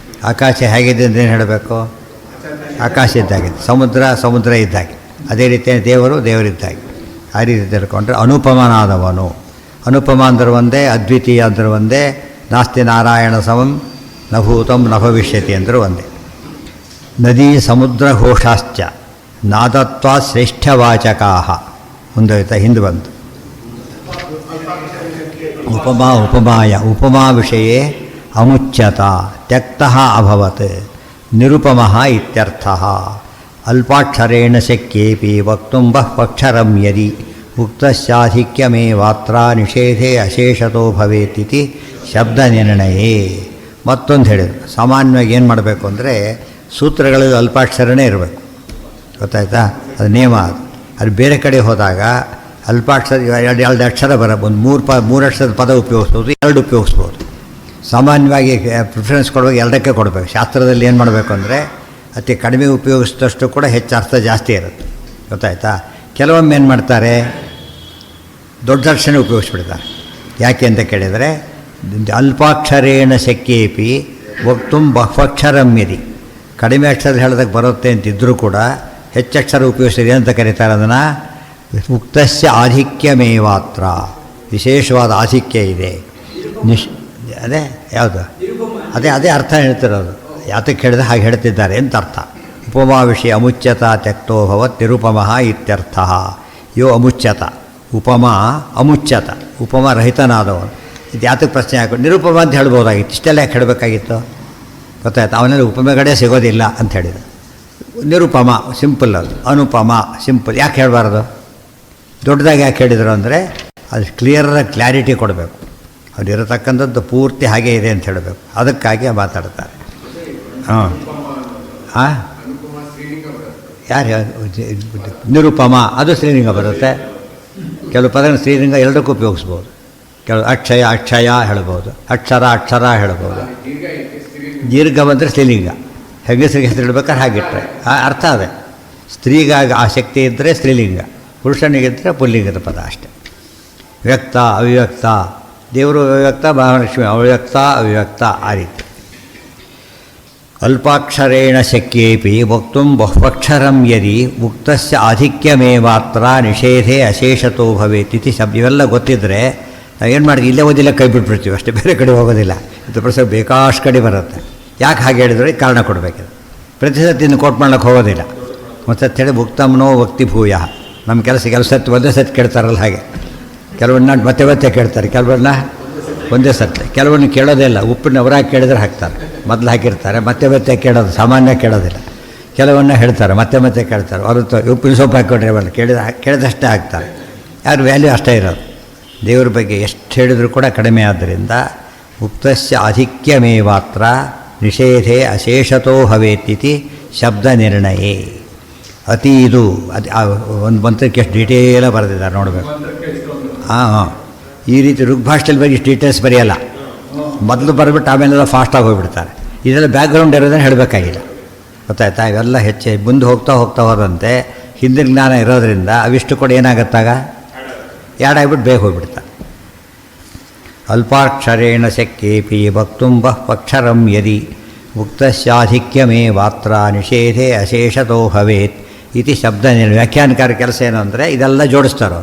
ಆಕಾಶ ಹೇಗಿದೆ ಅಂತ ಏನು ಹೇಳಬೇಕು? ಆಕಾಶ ಇದ್ದಾಗಿದೆ. ಸಮುದ್ರ ಇದ್ದಾಗೆ. ಅದೇ ರೀತಿಯ ದೇವರಿದ್ದಾಗೆ. ಆ ರೀತಿ ತಿಳ್ಕೊಂಡ್ರೆ ಅನುಪಮನಾದವನು. ಅನುಪಮ ಅಂದ್ರೆ ಒಂದೇ, ಅದ್ವಿತೀಯ ಅಂದ್ರೆ ಒಂದೇ. ನಾಸ್ತಿ ನಾರಾಯಣ ಸಮಂ ನ ಭೂತಂ ನ ಭವಿಷ್ಯತಿ ಅಂದ್ರೆ ಒಂದೇ. ನದಿ ಸಮುದ್ರ ಘೋಷಾಶ್ಚ ನಾದತ್ವ ಶ್ರೇಷ್ಠವಾಚಕಾ. ಮುಂದೋಯ್ತಾ, ಹಿಂದೆ ಬಂತು. ಉಪಮಾಯ ಉಪಮಾ ವಿಷಯೇ ಅಮುಚ್ಯತ ತ್ಯಕ್ತಃ ಅಭವತ್ ನಿರುಪಮಃ ಇತ್ಯರ್ಥಃ. ಅಲ್ಪಾಕ್ಷರೇಣ ಶಕ್ಯೇಪಿ ವಕ್ತುಂ ಬಹ್ವಕ್ಷರಂ ಯದಿ ಉಕ್ತಸ್ಯಾಧಿಕ್ಯಮೇವಾತ್ರ ನಿಷೇಧೆ ಅಶೇಷತೋ ಭವೇತಿತಿ ಶಬ್ದ ನಿರ್ಣಯೇ. ಮತ್ತೊಂದು ಹೇಳಿದರು, ಸಾಮಾನ್ಯವಾಗಿ ಏನು ಮಾಡಬೇಕು ಅಂದರೆ ಸೂತ್ರಗಳಲ್ಲಿ ಅಲ್ಪಾಕ್ಷರನೇ ಇರಬೇಕು. ಗೊತ್ತಾಯ್ತಾ? ಅದು ನಿಯಮ. ಅದು ಬೇರೆ ಕಡೆ ಹೋದಾಗ ಅಲ್ಪಾಕ್ಷರ ಎರಡು ಅಕ್ಷರ ಒಂದು ಮೂರು ಅಕ್ಷರದ ಪದ ಉಪಯೋಗಿಸ್ಬೋದು, 2 ಉಪಯೋಗಿಸ್ಬೋದು. ಸಾಮಾನ್ಯವಾಗಿ ಪ್ರಿಫರೆನ್ಸ್ ಕೊಡುವಾಗ 2ಕ್ಕೆ ಕೊಡಬೇಕು. ಶಾಸ್ತ್ರದಲ್ಲಿ ಏನು ಮಾಡಬೇಕು ಅಂದರೆ ಅತಿ ಕಡಿಮೆ ಉಪಯೋಗಿಸಿದಷ್ಟು ಕೂಡ ಹೆಚ್ಚು ಅರ್ಥ ಜಾಸ್ತಿ ಇರುತ್ತೆ. ಗೊತ್ತಾಯ್ತಾ? ಕೆಲವೊಮ್ಮೆ ಏನು ಮಾಡ್ತಾರೆ, ದೊಡ್ಡ ಅಕ್ಷರ ಉಪಯೋಗಿಸ್ಬಿಡ್ತಾರೆ. ಯಾಕೆ ಅಂತ ಕೇಳಿದರೆ ಅಲ್ಪಾಕ್ಷರೇಣ ಶಕ್ಯೇಪಿ ವಕ್ತುಂ ಬಹ್ವಕ್ಷರಂ ಯದಿ. ಕಡಿಮೆ ಅಕ್ಷರ ಹೇಳೋದಕ್ಕೆ ಬರುತ್ತೆ ಅಂತಿದ್ದರೂ ಕೂಡ ಹೆಚ್ಚಕ್ಷರ ಉಪಯೋಗಿಸಿದೆ ಅಂತ ಕರೀತಾರೆ ಅದನ್ನು. ಉಕ್ತಸ್ಯ ಆಧಿಕ್ಯಮೇವಾತ್ರ, ವಿಶೇಷವಾದ ಆಧಿಕ್ಯ ಇದೆ. ಅದೇ ಯಾವುದು ಅದೇ ಅರ್ಥ ಹೇಳ್ತಿರೋದು. ಯಾತಕ್ಕೆ ಹೇಳಿದ್ರೆ ಹಾಗೆ ಹೇಳ್ತಿದ್ದಾರೆ ಅಂತ ಅರ್ಥ. ಉಪಮಾ ವಿಷಯ ಅಮುಚ್ಯತ ತ್ಯಕ್ತೋ ಭವತ್ ನಿರುಪಮಃ ಇತ್ಯರ್ಥ. ಯೋ ಅಮುಚ್ಯತ, ಉಪಮಾ ಅಮುಚ್ಯತ, ಉಪಮಾ ರಹಿತನಾದವನು. ಇದು ಯಾತಕ್ಕೆ ಪ್ರಶ್ನೆ ಹಾಕಿ ನಿರುಪಮ ಅಂತ ಹೇಳ್ಬೋದಾಗಿತ್ತು, ಇಷ್ಟೆಲ್ಲ ಯಾಕೆ ಹೇಳಬೇಕಾಗಿತ್ತು? ಗೊತ್ತಾಯ್ತು, ಅವನಲ್ಲಿ ಉಪಮೆಗಳೇ ಸಿಗೋದಿಲ್ಲ ಅಂತ ಹೇಳಿದ. ನಿರುಪಮ ಸಿಂಪಲ್, ಅದು ಅನುಪಮ ಸಿಂಪಲ್. ಯಾಕೆ ಹೇಳಬಾರ್ದು? ದೊಡ್ಡದಾಗಿ ಯಾಕೆ ಹೇಳಿದರು ಅಂದರೆ ಅದು ಕ್ಲಾರಿಟಿ ಕೊಡಬೇಕು. ಅದಿರತಕ್ಕಂಥದ್ದು ಪೂರ್ತಿ ಹಾಗೇ ಇದೆ ಅಂತ ಹೇಳಬೇಕು. ಅದಕ್ಕಾಗಿ ಮಾತಾಡ್ತಾರೆ. ಹಾಂ ಹಾಂ ಯಾರು ನಿರುಪಮ ಅದು ಸ್ತ್ರೀಲಿಂಗ ಬರುತ್ತೆ. ಕೆಲವು ಪದಗಳು ಸ್ತ್ರೀಲಿಂಗ ಎರಡಕ್ಕೂ ಉಪಯೋಗಿಸ್ಬೋದು. ಕೆಲವು ಅಕ್ಷಯ ಹೇಳ್ಬೋದು, ಅಕ್ಷರ ಹೇಳ್ಬೋದು. ದೀರ್ಘ ಬಂದರೆ ಸ್ತ್ರೀಲಿಂಗ, ಹೆಂಗಸರಿಗೆ ಹೆಸರು ಇಡ್ಬೇಕಾದ್ರೆ ಹಾಗಿಟ್ರೆ ಅರ್ಥ ಅದೇ. ಸ್ತ್ರೀಗಾಗಿ ಆ ಶಕ್ತಿ ಇದ್ದರೆ ಸ್ತ್ರೀಲಿಂಗ, ಪುರುಷನಿಗಿದ್ದರೆ ಪುಲ್ಲಿಂಗದ ಪದ ಅಷ್ಟೆ. ವ್ಯಕ್ತ ಅವ್ಯಕ್ತ, ದೇವರು ಅವ್ಯಕ್ತ, ಮಹಾಲಕ್ಷ್ಮಿ ಅವ್ಯಕ್ತ ಅವ್ಯಕ್ತ, ಆ ರೀತಿ. ಅಲ್ಪಾಕ್ಷರೇಣ ಶಕ್ಯೇಪಿ ವಕ್ತು ಬಹುಪಕ್ಷರಂ ಯದಿ ಉಕ್ತಸ್ಯ ಆಧಿಕ್ಯಮೇವಾತ್ರ ನಿಷೇಧೆ ಅಶೇಷತೋ ಭವೇತ್ ಇತಿ ಶಬ್ದ. ಇವೆಲ್ಲ ಗೊತ್ತಿದ್ದರೆ ಏನು ಮಾಡಿದ್ವಿ, ಇಲ್ಲೇ ಓದಿಲ್ಲ ಕೈ ಬಿಟ್ಬಿಡ್ತೀವಿ ಅಷ್ಟೇ, ಬೇರೆ ಕಡೆ ಹೋಗೋದಿಲ್ಲ. ಇದು ಪ್ರಸಂಗ ಬೇಕಾಷ್ಟು ಕಡೆ ಬರುತ್ತೆ. ಯಾಕೆ ಹಾಗೆ ಹೇಳಿದ್ರೆ ಕಾರಣ ಕೊಡಬೇಕಿದೆ. ಪ್ರತಿ ಸತಿಯನ್ನು ಕೋಟ್ ಮಾಡ್ಲಿಕ್ಕೆ ಹೋಗೋದಿಲ್ಲ. ಮತ್ತು ಹೇಳಿ ಉಕ್ತಮ್ನೋ ಭಕ್ತಿ ಭೂಯ. ನಮ್ಮ ಕೆಲಸ ಸತ್ತು ಒಂದೇ ಸತಿ ಕೇಳ್ತಾರಲ್ಲ ಹಾಗೆ. ಕೆಲವನ್ನ ಮತ್ತೆ ಕೇಳ್ತಾರೆ, ಕೆಲವನ್ನ ಒಂದೇ ಸತ್ತೆ, ಕೆಲವನ್ನ ಕೇಳೋದೇ ಇಲ್ಲ. ಉಪ್ಪಿನ ಅವರಾಗಿ ಕೇಳಿದ್ರೆ ಹಾಕ್ತಾರೆ, ಮೊದಲು ಹಾಕಿರ್ತಾರೆ, ಮತ್ತೆ ಕೇಳೋದು ಸಾಮಾನ್ಯ ಕೇಳೋದಿಲ್ಲ. ಕೆಲವನ್ನ ಹೇಳ್ತಾರೆ, ಮತ್ತೆ ಕೇಳ್ತಾರೆ. ಹೊರತು ಉಪ್ಪಿನ ಸೊಪ್ಪು ಹಾಕ್ಕೊಂಡ್ರೆ ಅವಲ್ಲ, ಕೇಳಿದಷ್ಟೇ ಹಾಕ್ತಾರೆ. ಯಾರು ವ್ಯಾಲ್ಯೂ ಅಷ್ಟೇ ಇರೋದು. ದೇವ್ರ ಬಗ್ಗೆ ಎಷ್ಟು ಹೇಳಿದರೂ ಕೂಡ ಕಡಿಮೆ. ಆದ್ದರಿಂದ ಉಕ್ತಸ್ಯ ಆಧಿಕ್ಯಮೇವಾತ್ರ ನಿಷೇಧೆ ಅಶೇಷತೋ ಭವೇತ್ತಿತಿ ಶಬ್ದ ನಿರ್ಣಯೇ. ಅತಿ ಇದು ಒಂದು ಮಂತ್ರಕ್ಕೆ ಎಷ್ಟು ಡೀಟೇಲಾಗಿ ಬರೆದಿದ್ದಾರೆ ನೋಡಬೇಕು. ಹಾಂ, ಈ ರೀತಿ ಋಗ್ಭಾಷೆಯಲ್ಲಿ ಬಗ್ಗೆ ಇಷ್ಟು ಡೀಟೇಲ್ಸ್ ಬರೆಯಲ್ಲ. ಮೊದಲು ಬರೆದ್ಬಿಟ್ಟು ಆಮೇಲೆಲ್ಲ ಫಾಸ್ಟಾಗಿ ಹೋಗಿಬಿಡ್ತಾರೆ. ಇದೆಲ್ಲ ಬ್ಯಾಕ್ಗ್ರೌಂಡ್ ಇರೋದನ್ನು ಹೇಳಬೇಕಾಗಿಲ್ಲ. ಗೊತ್ತಾಯ್ತಾ? ಇವೆಲ್ಲ ಹೆಚ್ಚು ಮುಂದೆ ಹೋಗ್ತಾ ಹೋದಂತೆ ಹಿಂದಿನ ಜ್ಞಾನ ಇರೋದರಿಂದ ಅವಿಷ್ಟು ಕೂಡ ಏನಾಗತ್ತಾಗ ಯಾಡಾಗ್ಬಿಟ್ಟು ಬೇಗ ಹೋಗ್ಬಿಡ್ತಾರೆ. ಅಲ್ಪಾಕ್ಷರೇಣ ಶಕ್ಯೇಪಿ ವಕ್ತು ಬಹುಪಕ್ಷರಂ ಯದಿ ಉಕ್ತಸ್ಯಾಧಿಕ್ಯಮೇವಾತ್ರ ನಿಷೇಧೆ ಅಶೇಷತೋ ಭವೇತ್ ಇತಿ ಶಬ್ದ. ವ್ಯಾಖ್ಯಾನಕಾರ ಕೆಲಸ ಏನು ಅಂದರೆ ಇದೆಲ್ಲ ಜೋಡಿಸ್ತಾರೋ.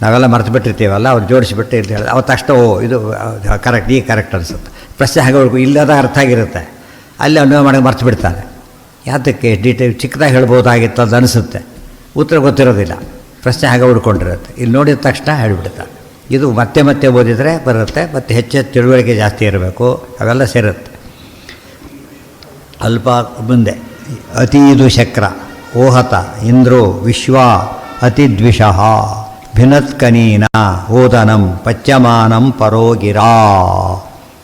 ನಾವೆಲ್ಲ ಮರೆತು ಬಿಟ್ಟಿರ್ತೀವಲ್ಲ, ಅವ್ರು ಜೋಡಿಸಿಬಿಟ್ಟು ಅಂತ ಹೇಳಿದ್ರೆ ಅವತ್ತು ತಕ್ಷಣ ಇದು ಕರೆಕ್ಟ್, ಈ ಕರೆಕ್ಟ್ ಅನಿಸುತ್ತೆ. ಪ್ರಶ್ನೆ ಹಾಗೆ ಇಲ್ಲದ ಅರ್ಥ ಆಗಿರುತ್ತೆ, ಅಲ್ಲಿ ಅನ್ವಯ ಮಾಡೋದು ಮರ್ತು ಬಿಡ್ತಾರೆ. ಯಾತಕ್ಕೆ ಡೀಟೇಲ್ ಚಿಕ್ಕದಾಗಿ ಹೇಳ್ಬೋದಾಗಿತ್ತು ಅದು ಅನಿಸುತ್ತೆ, ಉತ್ತರ ಗೊತ್ತಿರೋದಿಲ್ಲ, ಪ್ರಶ್ನೆ ಹಾಗೆ ಉಳ್ಕೊಂಡಿರುತ್ತೆ. ಇಲ್ಲಿ ನೋಡಿದ ತಕ್ಷಣ ಹೇಳಿಬಿಡ್ತಾರೆ. ಇದು ಮತ್ತೆ ಓದಿದರೆ ಬರುತ್ತೆ, ಮತ್ತು ಹೆಚ್ಚು ತಿಳುವಳಿಕೆ ಜಾಸ್ತಿ ಇರಬೇಕು, ಅವೆಲ್ಲ ಸೇರುತ್ತೆ. ಅಲ್ಪ ಮುಂದೆ ಅತೀದು ಶಕ್ರ ಓಹತ ಇಂದ್ರೋ ವಿಶ್ವ ಅತಿದ್ವಿಷಃ ಭಿನತ್ಕನೀನ ಓದನಂ ಪಚ್ಯಮಾನಂ ಪರೋಗಿರಾ.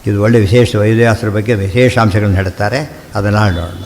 ಇದು ಒಳ್ಳೆಯ ವಿಶೇಷ ವೈದ್ಯಾಸರ ಬಗ್ಗೆ ವಿಶೇಷಾಂಶಗಳನ್ನು ಹೇಳ್ತಾರೆ. ಅದನ್ನು ನೋಡೋಣ.